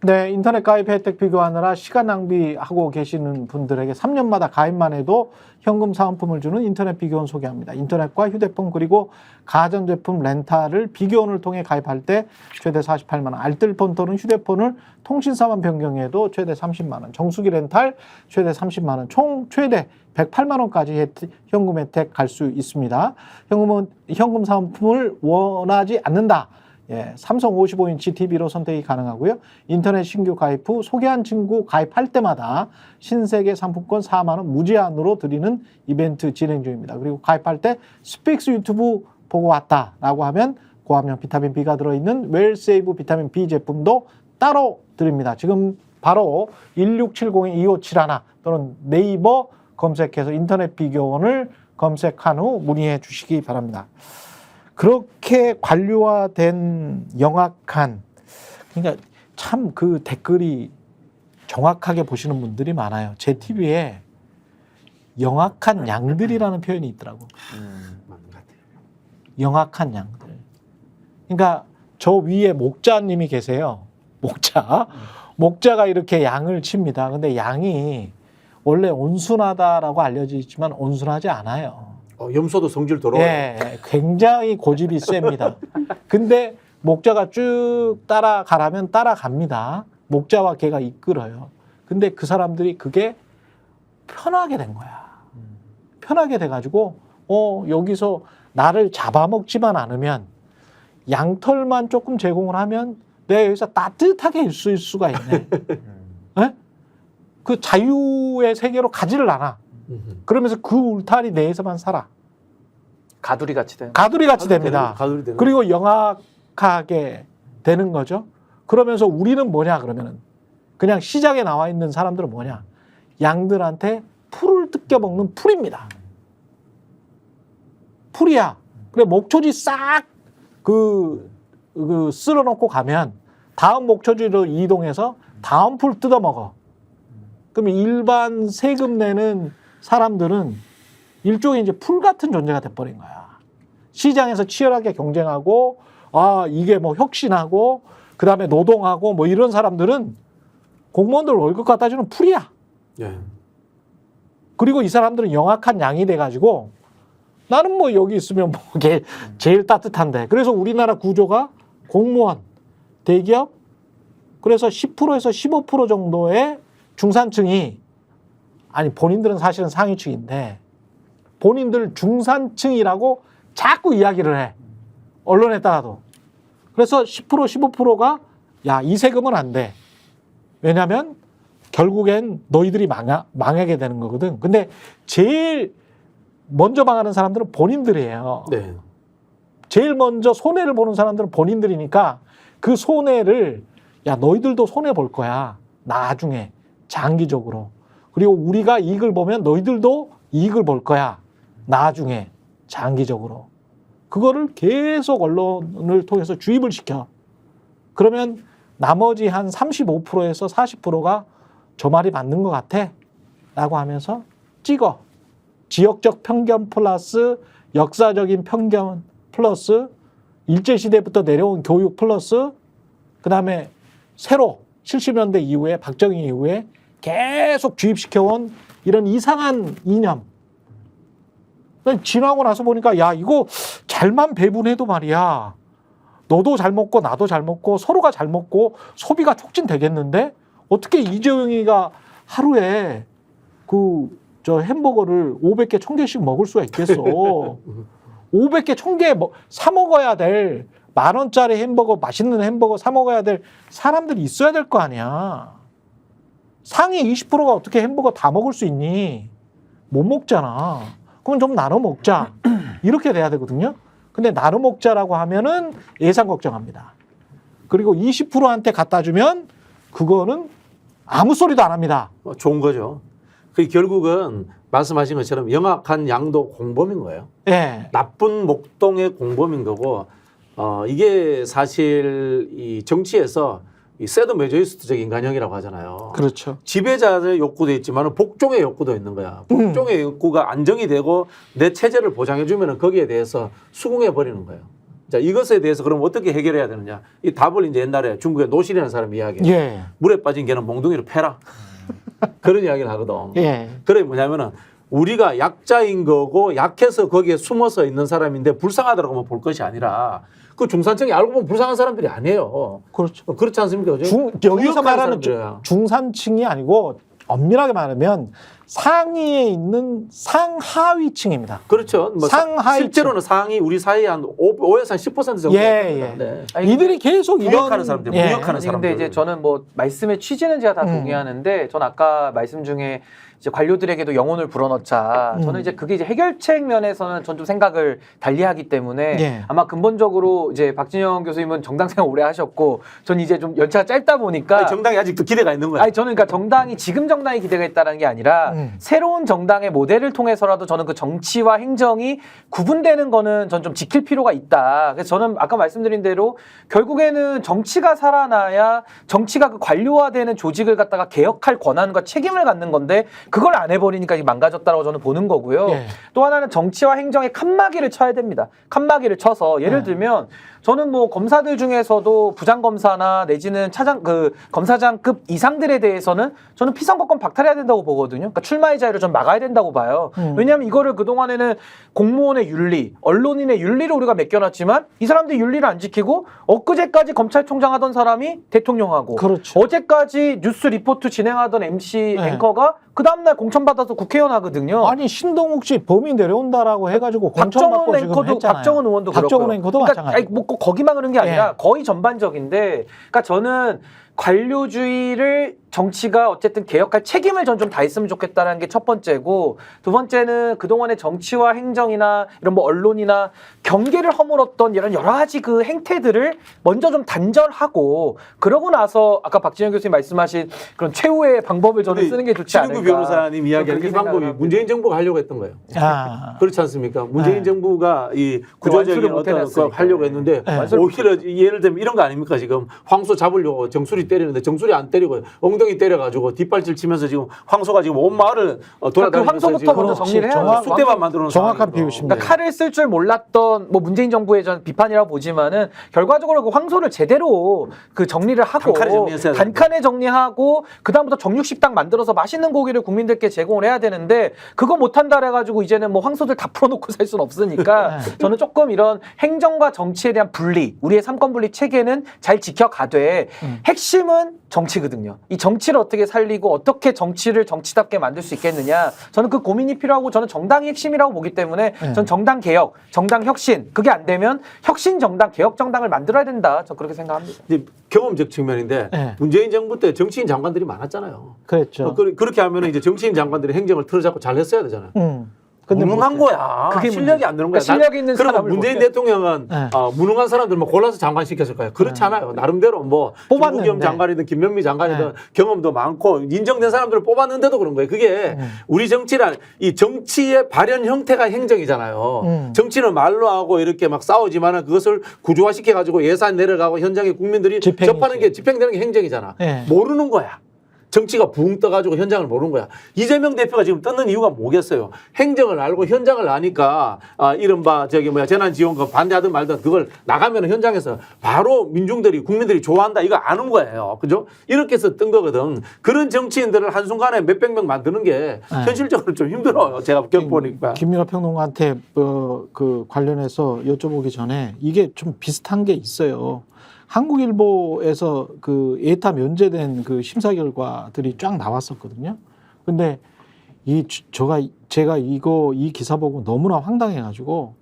네, 인터넷 가입 혜택 비교하느라 시간 낭비하고 계시는 분들에게 3년마다 가입만 해도 현금 사은품을 주는 인터넷 비교원 소개합니다. 인터넷과 휴대폰 그리고 가전제품 렌탈을 비교원을 통해 가입할 때 최대 48만 원, 알뜰폰 또는 휴대폰을 통신사만 변경해도 최대 30만 원, 정수기 렌탈 최대 30만 원, 총 최대 108만 원까지 현금 혜택 갈 수 있습니다. 현금 사은품을 원하지 않는다. 예, 삼성 55인치 TV로 선택이 가능하고요. 인터넷 신규 가입 후 소개한 친구 가입할 때마다 신세계 상품권 4만 원 무제한으로 드리는 이벤트 진행 중입니다. 그리고 가입할 때 스픽스 유튜브 보고 왔다라고 하면 고함량 비타민 B가 들어있는 웰세이브 비타민 B 제품도 따로 드립니다. 지금 바로 1670-2571 또는 네이버 검색해서 인터넷 비교원을 검색한 후 문의해 주시기 바랍니다. 그렇게 관료화된 영악한, 그러니까 참 그 댓글이 정확하게 보시는 분들이 많아요. 제 TV에 영악한 양들이라는 표현이 있더라고. 영악한 양들. 그러니까 저 위에 목자님이 계세요. 목자가 이렇게 양을 칩니다. 근데 양이 원래 온순하다라고 알려져 있지만 온순하지 않아요. 염소도 성질 더러워요. 예, 굉장히 고집이 셉니다. 근데 목자가 쭉 따라가라면 따라갑니다. 목자와 걔가 이끌어요. 근데 그 사람들이 그게 편하게 된 거야. 편하게 돼가지고 여기서 나를 잡아먹지만 않으면 양털만 조금 제공을 하면 내가 여기서 따뜻하게 있을 수가 있네. 예? 그 자유의 세계로 가지를 않아. 그러면서 그 울타리 내에서만 살아. 가두리 같이 되는. 가두리 같이 됩니다. 가두리 되는 그리고 영악하게 되는 거죠. 그러면서 우리는 뭐냐 그러면은 그냥 시장에 나와 있는 사람들은 뭐냐, 양들한테 풀을 뜯겨 먹는 풀입니다. 풀이야. 그래 목초지 싹 쓸어놓고 가면 다음 목초지로 이동해서 다음 풀 뜯어 먹어. 그러면 일반 세금 내는 사람들은 일종의 이제 풀 같은 존재가 돼버린 거야. 시장에서 치열하게 경쟁하고, 이게 뭐 혁신하고, 그 다음에 노동하고, 뭐 이런 사람들은 공무원들 월급 갖다 주는 풀이야. 예. 그리고 이 사람들은 영악한 양이 돼가지고, 나는 뭐 여기 있으면 뭐 이게 제일 따뜻한데. 그래서 우리나라 구조가 공무원, 대기업, 그래서 10%에서 15% 정도의 중산층이, 아니 본인들은 사실은 상위층인데 본인들 중산층이라고 자꾸 이야기를 해. 언론에다가도. 그래서 10% 15%가 야, 이 세금은 안 돼. 왜냐하면 결국엔 너희들이 망하게 되는 거거든. 근데 제일 먼저 망하는 사람들은 본인들이에요. 네. 제일 먼저 손해를 보는 사람들은 본인들이니까 그 손해를, 야, 너희들도 손해 볼 거야. 나중에 장기적으로. 그리고 우리가 이익을 보면 너희들도 이익을 볼 거야. 나중에 장기적으로. 그거를 계속 언론을 통해서 주입을 시켜. 그러면 나머지 한 35%에서 40%가 저 말이 맞는 것 같아 라고 하면서 찍어. 지역적 편견 플러스 역사적인 편견 플러스 일제시대부터 내려온 교육 플러스 그 다음에 새로 70년대 이후에 박정희 이후에 계속 주입시켜온 이런 이상한 이념. 지나고 나서 보니까 야, 이거 잘만 배분해도 말이야. 너도 잘 먹고 나도 잘 먹고 서로가 잘 먹고 소비가 촉진되겠는데 어떻게 이재용이가 하루에 저 햄버거를 500개, 1000개씩 먹을 수가 있겠어. 500개, 1000개 사 먹어야 될 10,000원짜리 햄버거, 맛있는 햄버거 사 먹어야 될 사람들이 있어야 될 거 아니야. 상위 20%가 어떻게 햄버거 다 먹을 수 있니? 못 먹잖아. 그럼 좀 나눠 먹자. 이렇게 돼야 되거든요. 근데 나눠 먹자라고 하면은 예산 걱정합니다. 그리고 20%한테 갖다 주면 그거는 아무 소리도 안 합니다. 좋은 거죠. 그 결국은 말씀하신 것처럼 영악한 양도 공범인 거예요. 예. 나쁜 목동의 공범인 거고, 이게 사실 이 정치에서 이 세도메조이스트적 인간형이라고 하잖아요. 그렇죠. 지배자의 욕구도 있지만 복종의 욕구도 있는 거야. 복종의 욕구가 안정이 되고 내 체제를 보장해 주면 거기에 대해서 수긍해 버리는 거예요. 자, 이것에 대해서 그럼 어떻게 해결해야 되느냐? 이 답을 이제 옛날에 중국의 노실이라는 사람이 이야기해요. 예. 물에 빠진 개는 몽둥이로 패라. 그런 이야기를 하거든. 예. 그래 뭐냐면은 우리가 약자인 거고 약해서 거기에 숨어서 있는 사람인데 불쌍하다고 볼 것이 아니라 그 중산층이 알고 보면 불쌍한 사람들이 아니에요. 그렇죠. 그렇지 않습니까? 여기서 부역하는 말하는 사람들이야. 중산층이 아니고 엄밀하게 말하면 상위에 있는 상하위층입니다. 그렇죠. 뭐 상하위층. 실제로는 상위 우리 사이에 한 5에서 한 10% 정도. 예, 예. 네. 아니, 이들이 계속 이런 무역하는 사람들, 예. 무역하는 아니, 사람들. 근데 이제 저는 뭐 말씀의 취지는 제가 다 동의하는데 전 아까 말씀 중에 이제 관료들에게도 영혼을 불어넣자. 저는 이제 그게 이제 해결책 면에서는 전 좀 생각을 달리하기 때문에 예. 아마 근본적으로 이제 박진영 교수님은 정당 생활 오래 하셨고 전 이제 좀 연차가 짧다 보니까 아니, 정당이 아직도 기대가 있는 거야. 아니 저는 그러니까 정당이 지금 정당이 기대가 있다는 게 아니라 새로운 정당의 모델을 통해서라도 저는 그 정치와 행정이 구분되는 거는 전 좀 지킬 필요가 있다. 그래서 저는 아까 말씀드린 대로 결국에는 정치가 살아나야 정치가 그 관료화되는 조직을 갖다가 개혁할 권한과 책임을 갖는 건데 그걸 안 해버리니까 이게 망가졌다고 저는 보는 거고요. 예. 또 하나는 정치와 행정의 칸막이를 쳐야 됩니다. 칸막이를 쳐서 예를 들면 저는 뭐 검사들 중에서도 부장검사나 내지는 검사장급 이상들에 대해서는 저는 피선거권 박탈해야 된다고 보거든요. 그러니까 출마의 자유를 좀 막아야 된다고 봐요. 왜냐하면 이거를 그동안에는 공무원의 윤리, 언론인의 윤리를 우리가 맡겨놨지만 이 사람들이 윤리를 안 지키고 엊그제까지 검찰총장 하던 사람이 대통령하고 그렇죠. 어제까지 뉴스 리포트 진행하던 MC 네. 앵커가 그 다음날 공천받아서 국회의원 하거든요. 아니 신동욱 씨 범위 내려온다라고 해가지고 공천받고 박정훈 지금 앵커도 했잖아요. 박정훈 의원도 박정훈 그렇고요. 앵커도 그러니까 마찬가지. 아니, 뭐 꼭 거기만 그런 게 아니라 예. 거의 전반적인데, 그러니까 저는 관료주의를 정치가 어쨌든 개혁할 책임을 전 좀 다했으면 좋겠다는 게 첫 번째고, 두 번째는 그동안의 정치와 행정이나 이런 뭐 언론이나 경계를 허물었던 이런 여러 가지 그 행태들을 먼저 좀 단절하고 그러고 나서 아까 박진영 교수님 말씀하신 그런 최후의 방법을 저는 쓰는 게 좋지 않을까. 신인구 변호사님 이야기하는 그렇게 이 방법이 생각을 문재인 정부가 하려고 했던 거예요. 아. 그렇지 않습니까? 문재인 네. 정부가 이 완수를 구조적인 못 어떤 해냈으니까. 거 하려고 했는데 네. 오히려 예를 들면 이런 거 아닙니까? 지금 황소 잡으려고 정수리 때리는데 정수리 안 때리고 엉덩이 때려가지고 뒷발질 치면서 지금 황소가 지금 온 마을을 돌아다니면서 황소부터 지금 먼저 정리를 해야죠. 정확- 쑥대만 만들어 놓은 정확한 상황이거든. 비유십니다. 그러니까 칼을 쓸 줄 몰랐던 뭐 문재인 정부의 전 비판이라고 보지만은 결과적으로 그 황소를 제대로 그 정리를 하고 단칸에 정리했어야 단칸에 정리하고 그 다음부터 정육식당 만들어서 맛있는 고기를 국민들께 제공을 해야 되는데 그거 못한다 그래가지고 이제는 뭐 황소들 다 풀어놓고 살 수는 없으니까 저는 조금 이런 행정과 정치에 대한 분리, 우리의 삼권 분리 체계는 잘 지켜가되 핵심은 정치거든요. 이 정치를 어떻게 살리고 어떻게 정치를 정치답게 만들 수 있겠느냐. 저는 그 고민이 필요하고 저는 정당이 핵심이라고 보기 때문에 전 정당 개혁, 정당 혁신, 그게 안 되면 혁신 정당, 개혁 정당을 만들어야 된다. 저 그렇게 생각합니다. 이제 경험적 측면인데 네. 문재인 정부 때 정치인 장관들이 많았잖아요. 그랬죠. 그렇게 하면 이제 정치인 장관들이 행정을 틀어잡고 잘 했어야 되잖아요. 근데 무능한 거야. 그게 실력이 안 되는 거야. 그러니까 실력 있는 그러면 사람을 문재인 못 해. 대통령은 네. 무능한 사람들 뭐 골라서 장관 시켰을 거예요. 그렇지 않아요. 나름대로 뭐 뽑았는데. 김부겸 장관이든 김명미 장관이든 네. 경험도 많고 인정된 사람들을 뽑았는데도 그런 거예요. 그게 우리 정치란 이 정치의 발현 형태가 행정이잖아요. 정치는 말로 하고 이렇게 막 싸우지만은 그것을 구조화시켜 가지고 예산 내려가고 현장에 국민들이 집행이지. 접하는 게 집행되는 게 행정이잖아. 네. 모르는 거야. 정치가 붕 떠가지고 현장을 모르는 거야. 이재명 대표가 지금 떴는 이유가 뭐겠어요? 행정을 알고 현장을 아니까 이른바 재난지원금 반대하든 말든 그걸 나가면 현장에서 바로 국민들이 좋아한다 이거 아는 거예요. 그죠? 이렇게 해서 뜬 거거든. 그런 정치인들을 한순간에 몇백 명 만드는 게 현실적으로 좀 힘들어요. 제가 겪어보니까. 김민하 평론가한테 그 관련해서 여쭤보기 전에 이게 좀 비슷한 게 있어요. 한국일보에서 그 에타 면제된 그 심사 결과들이 쫙 나왔었거든요. 근데 제가 이 기사 보고 너무나 황당해가지고,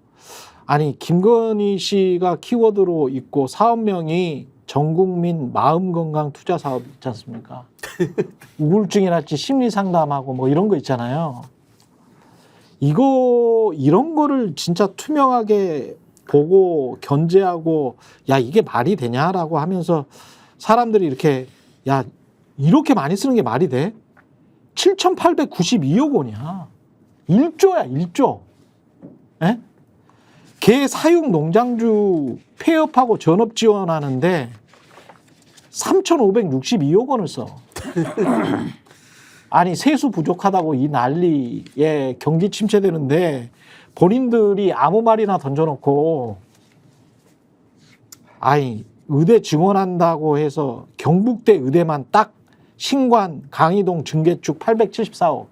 아니 김건희 씨가 키워드로 있고 사업명이 전국민 마음건강 투자 사업 있지 않습니까? 우울증이랄지 심리 상담하고 뭐 이런 거 있잖아요. 이런 거를 진짜 투명하게 보고 견제하고 야 이게 말이 되냐라고 하면서 사람들이 이렇게 많이 쓰는 게 말이 돼? 7,892억 원이야. 1조야 1조. 에? 개 사육 농장주 폐업하고 전업 지원하는데 3,562억 원을 써. 아니 세수 부족하다고 이 난리에 경기 침체되는데 본인들이 아무 말이나 던져놓고 아니 의대 증원한다고 해서 경북대 의대만 딱 신관, 강의동, 증개축 874억.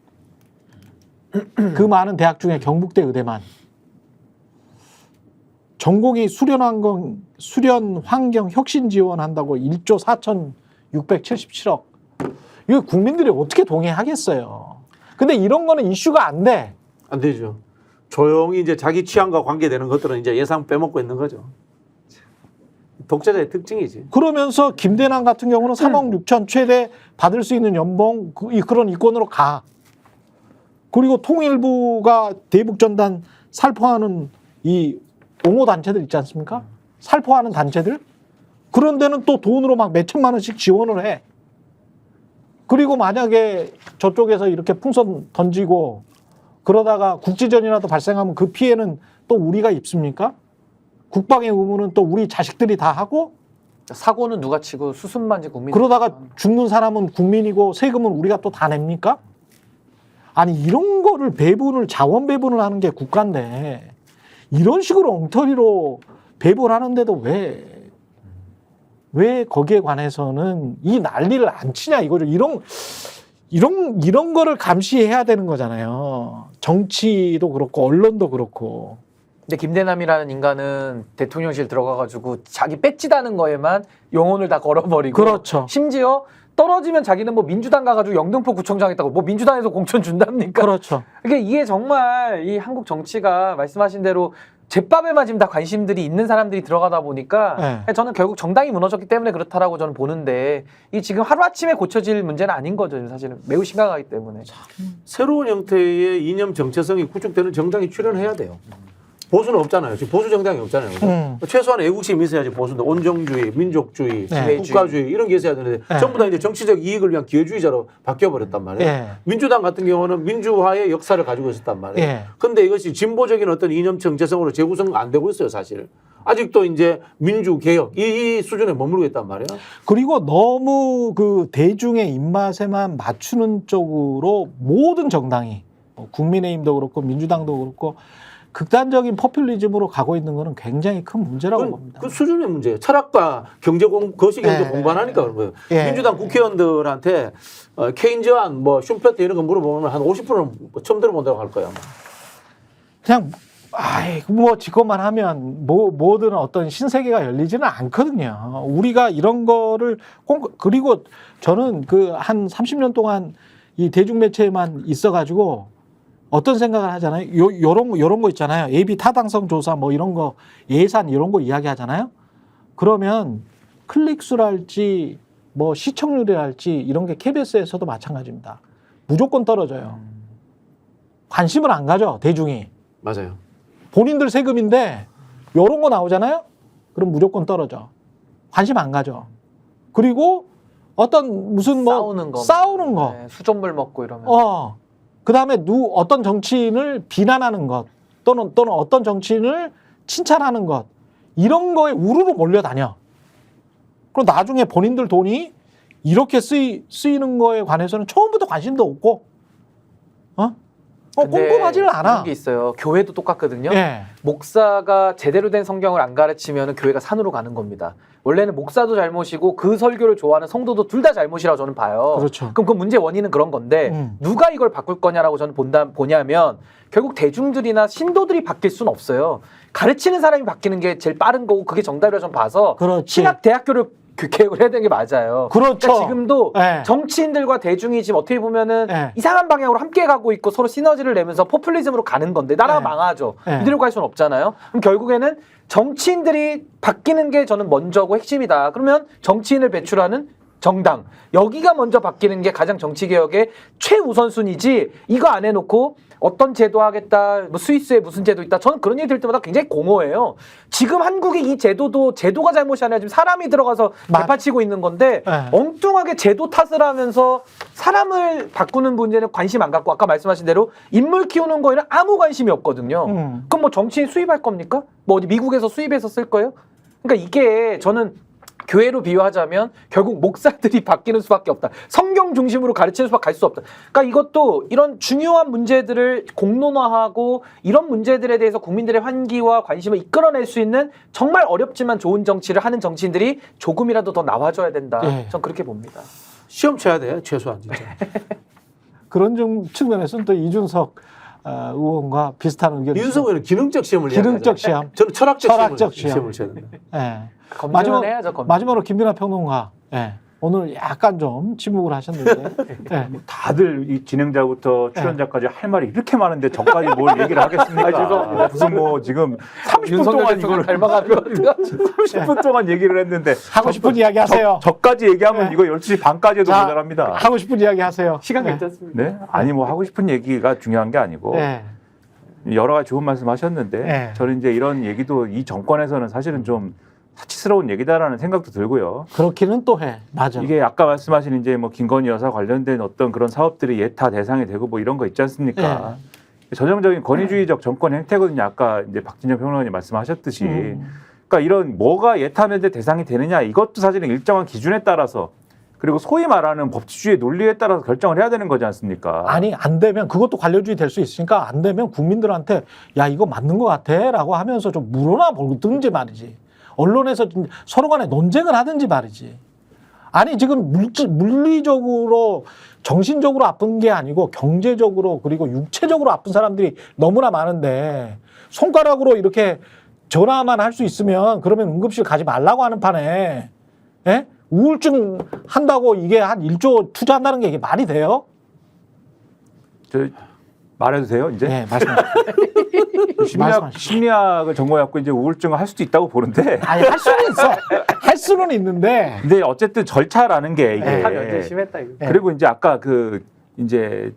그 많은 대학 중에 경북대 의대만. 전공의 수련 환경 혁신 지원한다고 1조 4,677억. 이거 국민들이 어떻게 동의하겠어요? 근데 이런 거는 이슈가 안 돼. 안 되죠. 조용히 이제 자기 취향과 관계되는 것들은 이제 예산 빼먹고 있는 거죠. 독재자의 특징이지. 그러면서 김대남 같은 경우는 3억 6천 최대 받을 수 있는 연봉 그런 이권으로 가. 그리고 통일부가 대북전단 살포하는 이 옹호 단체들 있지 않습니까? 살포하는 단체들. 그런 데는 또 돈으로 막 몇천만 원씩 지원을 해. 그리고 만약에 저쪽에서 이렇게 풍선 던지고 그러다가 국지전이라도 발생하면 그 피해는 또 우리가 입습니까? 국방의 의무는 또 우리 자식들이 다 하고 사고는 누가 치고 수순만지 국민. 그러다가 죽는 사람은 국민이고 세금은 우리가 또 다 냅니까? 아니 이런 거를 자원 배분을 하는 게 국가인데 이런 식으로 엉터리로 배분을 하는데도 왜 거기에 관해서는 이 난리를 안 치냐 이거죠. 이런 거를 감시해야 되는 거잖아요. 정치도 그렇고 언론도 그렇고. 근데 김대남이라는 인간은 대통령실 들어가가지고 자기 배지다는 거에만 영혼을 다 걸어버리고. 그렇죠. 심지어 떨어지면 자기는 뭐 민주당 가가지고 영등포 구청장 했다고 뭐 민주당에서 공천 준답니까? 그렇죠. 이게 정말 이 한국 정치가 말씀하신 대로 잿밥에 맞으면 다 관심들이 있는 사람들이 들어가다 보니까 네. 저는 결국 정당이 무너졌기 때문에 그렇다라고 저는 보는데 이 지금 하루아침에 고쳐질 문제는 아닌 거죠. 사실은 매우 심각하기 때문에. 새로운 형태의 이념 정체성이 구축되는 정당이 출연해야 돼요. 보수는 없잖아요. 지금 보수 정당이 없잖아요. 그죠? 최소한 애국심이 있어야지 보수인데 온정주의, 민족주의, 네. 국가주의 이런 게 있어야 되는데 네. 전부 다 이제 정치적 이익을 위한 기회주의자로 바뀌어버렸단 말이에요. 네. 민주당 같은 경우는 민주화의 역사를 가지고 있었단 말이에요. 네. 근데 이것이 진보적인 어떤 이념 정체성으로 재구성 안 되고 있어요, 사실. 아직도 이제 민주개혁 이 수준에 머무르고 있단 말이에요. 그리고 너무 그 대중의 입맛에만 맞추는 쪽으로 모든 정당이 국민의힘도 그렇고 민주당도 그렇고 극단적인 포퓰리즘으로 가고 있는 거는 굉장히 큰 문제라고 봅니다. 그 수준의 문제예요. 철학과 거시경제 네. 공부하니까 그런 거예요. 네. 민주당 국회의원들한테 케인즈안, 뭐 슈페트 이런 거 물어보면 한 50%는 처음 들어본다고 할 거예요. 그냥 뭐 짓것만 하면 뭐든 어떤 신세계가 열리지는 않거든요. 우리가 이런 거를 그리고 저는 그 한 30년 동안 이 대중매체에만 있어가지고 어떤 생각을 하잖아요. 요런 거 있잖아요. 예비 타당성 조사 뭐 이런 거 예산 이런 거 이야기하잖아요. 그러면 클릭수랄지 뭐 시청률이랄지 이런 게 KBS에서도 마찬가지입니다. 무조건 떨어져요. 관심을 안 가져 대중이. 맞아요. 본인들 세금인데 요런 거 나오잖아요. 그럼 무조건 떨어져. 관심 안 가져. 그리고 어떤 무슨 뭐 싸우는 거. 네, 수돗물 먹고 이러면. 그다음에 어떤 정치인을 비난하는 것 또는 어떤 정치인을 칭찬하는 것 이런 거에 우르르 몰려다녀. 그럼 나중에 본인들 돈이 이렇게 쓰이는 거에 관해서는 처음부터 관심도 없고 꼼꼼하지를 않아. 그런 게 있어요. 교회도 똑같거든요. 예. 목사가 제대로 된 성경을 안 가르치면 교회가 산으로 가는 겁니다. 원래는 목사도 잘못이고 그 설교를 좋아하는 성도도 둘 다 잘못이라고 저는 봐요. 그렇죠. 그럼 그 문제의 원인은 그런 건데 누가 이걸 바꿀 거냐라고 저는 보냐면 결국 대중들이나 신도들이 바뀔 수는 없어요. 가르치는 사람이 바뀌는 게 제일 빠른 거고 그게 정답이라고 저는 봐서 그렇지. 신학대학교를 개혁을 해야 되는 게 맞아요. 그렇죠. 그러니까 지금도 네. 정치인들과 대중이 지금 어떻게 보면은 네. 이상한 방향으로 함께 가고 있고 서로 시너지를 내면서 포퓰리즘으로 가는 건데 나라가 네. 망하죠. 네. 이대로 갈 수는 없잖아요. 그럼 결국에는 정치인들이 바뀌는 게 저는 먼저고 핵심이다. 그러면 정치인을 배출하는 정당 여기가 먼저 바뀌는 게 가장 정치개혁의 최우선순위지 이거 안 해놓고 어떤 제도 하겠다 뭐 스위스에 무슨 제도 있다 저는 그런 얘기 들을 때마다 굉장히 공허해요. 지금 한국의 이 제도가 잘못이 아니라 지금 사람이 들어가서 개파치고 있는 건데 네. 엉뚱하게 제도 탓을 하면서 사람을 바꾸는 문제는 관심 안 갖고 아까 말씀하신 대로 인물 키우는 거에는 아무 관심이 없거든요. 그럼 뭐 정치인 수입할 겁니까? 뭐 어디 미국에서 수입해서 쓸 거예요? 그러니까 이게 저는 교회로 비유하자면 결국 목사들이 바뀌는 수밖에 없다. 성경 중심으로 가르치는 수밖에 갈 수 없다. 그러니까 이것도 이런 중요한 문제들을 공론화하고 이런 문제들에 대해서 국민들의 환기와 관심을 이끌어낼 수 있는 정말 어렵지만 좋은 정치를 하는 정치인들이 조금이라도 더 나와줘야 된다. 예. 전 그렇게 봅니다. 시험 쳐야 돼 최소한 진짜. 그런 측면에서는 또 이준석 의원과 비슷한 의견이 이준석 의원은 기능적 시험을 기능적 이야기하잖아요. 시험. 저는 철학적 철학적 시험을 쳐야 된다. 예. 검증은 해야죠. 검증. 마지막으로 김민하 평론가. 예. 오늘 약간 좀 침묵을 하셨는데. 예. 다들 이 진행자부터 출연자까지 할 말이 이렇게 많은데 저까지 뭘 얘기를 하겠습니까? 무슨 뭐 지금 30분 동안 이걸 닮아가는 것 같아요. 30분 동안 얘기를 했는데 하고 싶은 이야기 하세요. 저까지 얘기하면 네. 이거 12시 반까지도 자, 모자랍니다. 하고 싶은 이야기 하세요. 시간 네. 괜찮습니다. 네? 아니 뭐 하고 싶은 얘기가 중요한 게 아니고 네. 여러 가지 좋은 말씀 하셨는데 네. 저는 이제 이런 얘기도 이 정권에서는 사실은 좀 사치스러운 얘기다라는 생각도 들고요. 그렇기는 또 해. 맞아. 이게 아까 말씀하신 이제 뭐 김건희 여사 관련된 어떤 그런 사업들이 예타 대상이 되고 뭐 이런 거 있지 않습니까? 전형적인 권위주의적 정권 행태거든요. 아까 이제 박진영 평론가님 말씀하셨듯이. 그러니까 이런 뭐가 예타 면제 대상이 되느냐 이것도 사실은 일정한 기준에 따라서 그리고 소위 말하는 법치주의 논리에 따라서 결정을 해야 되는 거지 않습니까? 아니 안 되면 그것도 관료주의 될 수 있으니까 안 되면 국민들한테 야 이거 맞는 것 같아라고 하면서 좀 물어나 보든지 말이지. 언론에서 좀 서로 간에 논쟁을 하든지 말이지. 아니 지금 물리적으로 정신적으로 아픈 게 아니고 경제적으로 그리고 육체적으로 아픈 사람들이 너무나 많은데 손가락으로 이렇게 전화만 할 수 있으면 그러면 응급실 가지 말라고 하는 판에 예? 우울증 한다고 이게 한 1조 투자한다는 게 이게 말이 돼요? 저 말해도 돼요 이제? 네, 말씀하세요. 심리학을 전공해갖고 이제 우울증을 할 수도 있다고 보는데. 아니 할 수는 있어. 할 수는 있는데. 근데 어쨌든 절차라는 게 이게. 네. 다 면제 심했다 이거. 그리고 이제 아까 그 이제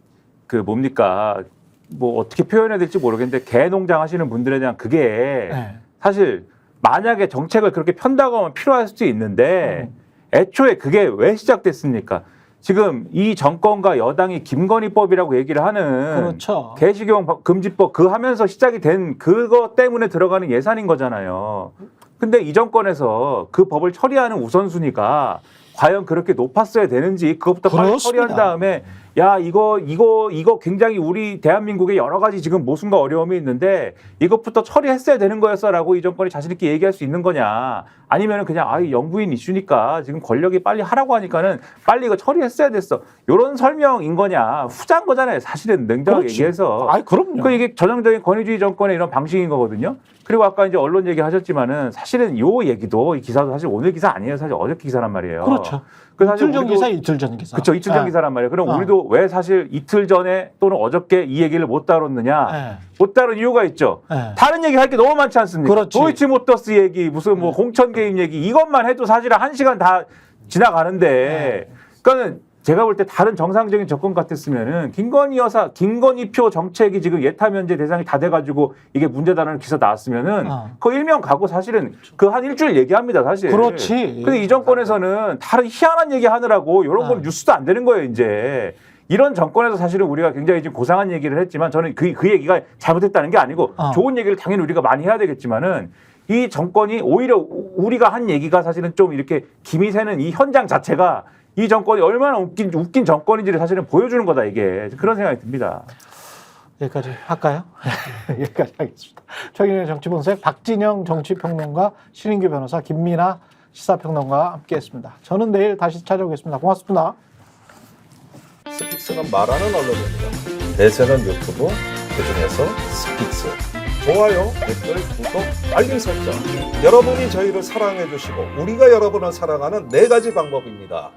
그 뭡니까 뭐 어떻게 표현해야 될지 모르겠는데 개 농장 하시는 분들에 대한 그게 네. 사실 만약에 정책을 그렇게 편다고 하면 필요할 수도 있는데 애초에 그게 왜 시작됐습니까? 지금 이 정권과 여당이 김건희법이라고 얘기를 하는 그렇죠. 개식용 금지법 그 하면서 시작이 된 그거 때문에 들어가는 예산인 거잖아요. 근데 이 정권에서 그 법을 처리하는 우선순위가 과연 그렇게 높았어야 되는지 그것부터 빨리 그렇습니다. 처리한 다음에 야 이거 굉장히 우리 대한민국에 여러 가지 지금 모순과 어려움이 있는데 이것부터 처리했어야 되는 거였어라고 이 정권이 자신 있게 얘기할 수 있는 거냐 아니면은 그냥 영부인 이슈니까 지금 권력이 빨리 하라고 하니까는 빨리 이거 처리했어야 됐어 이런 설명인 거냐 후자인 거잖아요 사실은 냉정하게 그렇지. 얘기해서 아이 그럼요. 그 이게 전형적인 권위주의 정권의 이런 방식인 거거든요. 그리고 아까 이제 언론 얘기하셨지만은 사실은 요 얘기도 이 기사도 사실 오늘 기사 아니에요. 사실 어저께 기사란 말이에요. 그렇죠. 그 사실 이틀 전 우리도 기사, 이틀 전 기사. 그렇죠. 이틀 전 네. 기사란 말이에요. 그럼 어. 우리도 왜 사실 이틀 전에 또는 어저께 이 얘기를 못 다뤘느냐? 네. 못 다룬 이유가 있죠. 네. 다른 얘기 할 게 너무 많지 않습니까? 그렇지. 도이치모터스 얘기, 무슨 뭐 공천 개입 얘기 이것만 해도 사실 1시간 다 지나가는데, 그러니까는 제가 볼 때 다른 정상적인 접근 같았으면은 김건희 여사, 김건희표 정책이 지금 예타 면제 대상이 다 돼가지고 이게 문제다라는 기사 나왔으면은 그 일명 가고 사실은 그 한 일주일 얘기합니다 사실. 그렇지. 근데 이 정권에서는 다른 희한한 얘기 하느라고 이런 건 뉴스도 안 되는 거예요 이제. 이런 정권에서 사실은 우리가 굉장히 지금 고상한 얘기를 했지만 저는 그 얘기가 잘못했다는 게 아니고 좋은 얘기를 당연히 우리가 많이 해야 되겠지만은 이 정권이 오히려 우리가 한 얘기가 사실은 좀 이렇게 김이 새는 이 현장 자체가 이 정권이 얼마나 웃긴 정권인지를 사실은 보여주는 거다 이게 그런 생각이 듭니다. 여기까지 할까요? 여기까지 하겠습니다. 최근의 정치본색 박진영 정치평론가, 신인규 변호사, 김민하 시사평론가와 함께했습니다. 저는 내일 다시 찾아오겠습니다. 고맙습니다. 스픽스는 말하는 언론입니다. 대세는 유튜브, 그중에서 스픽스. 좋아요, 댓글, 구독, 알림 설정. 여러분이 저희를 사랑해 주시고 우리가 여러분을 사랑하는 4가지 방법입니다.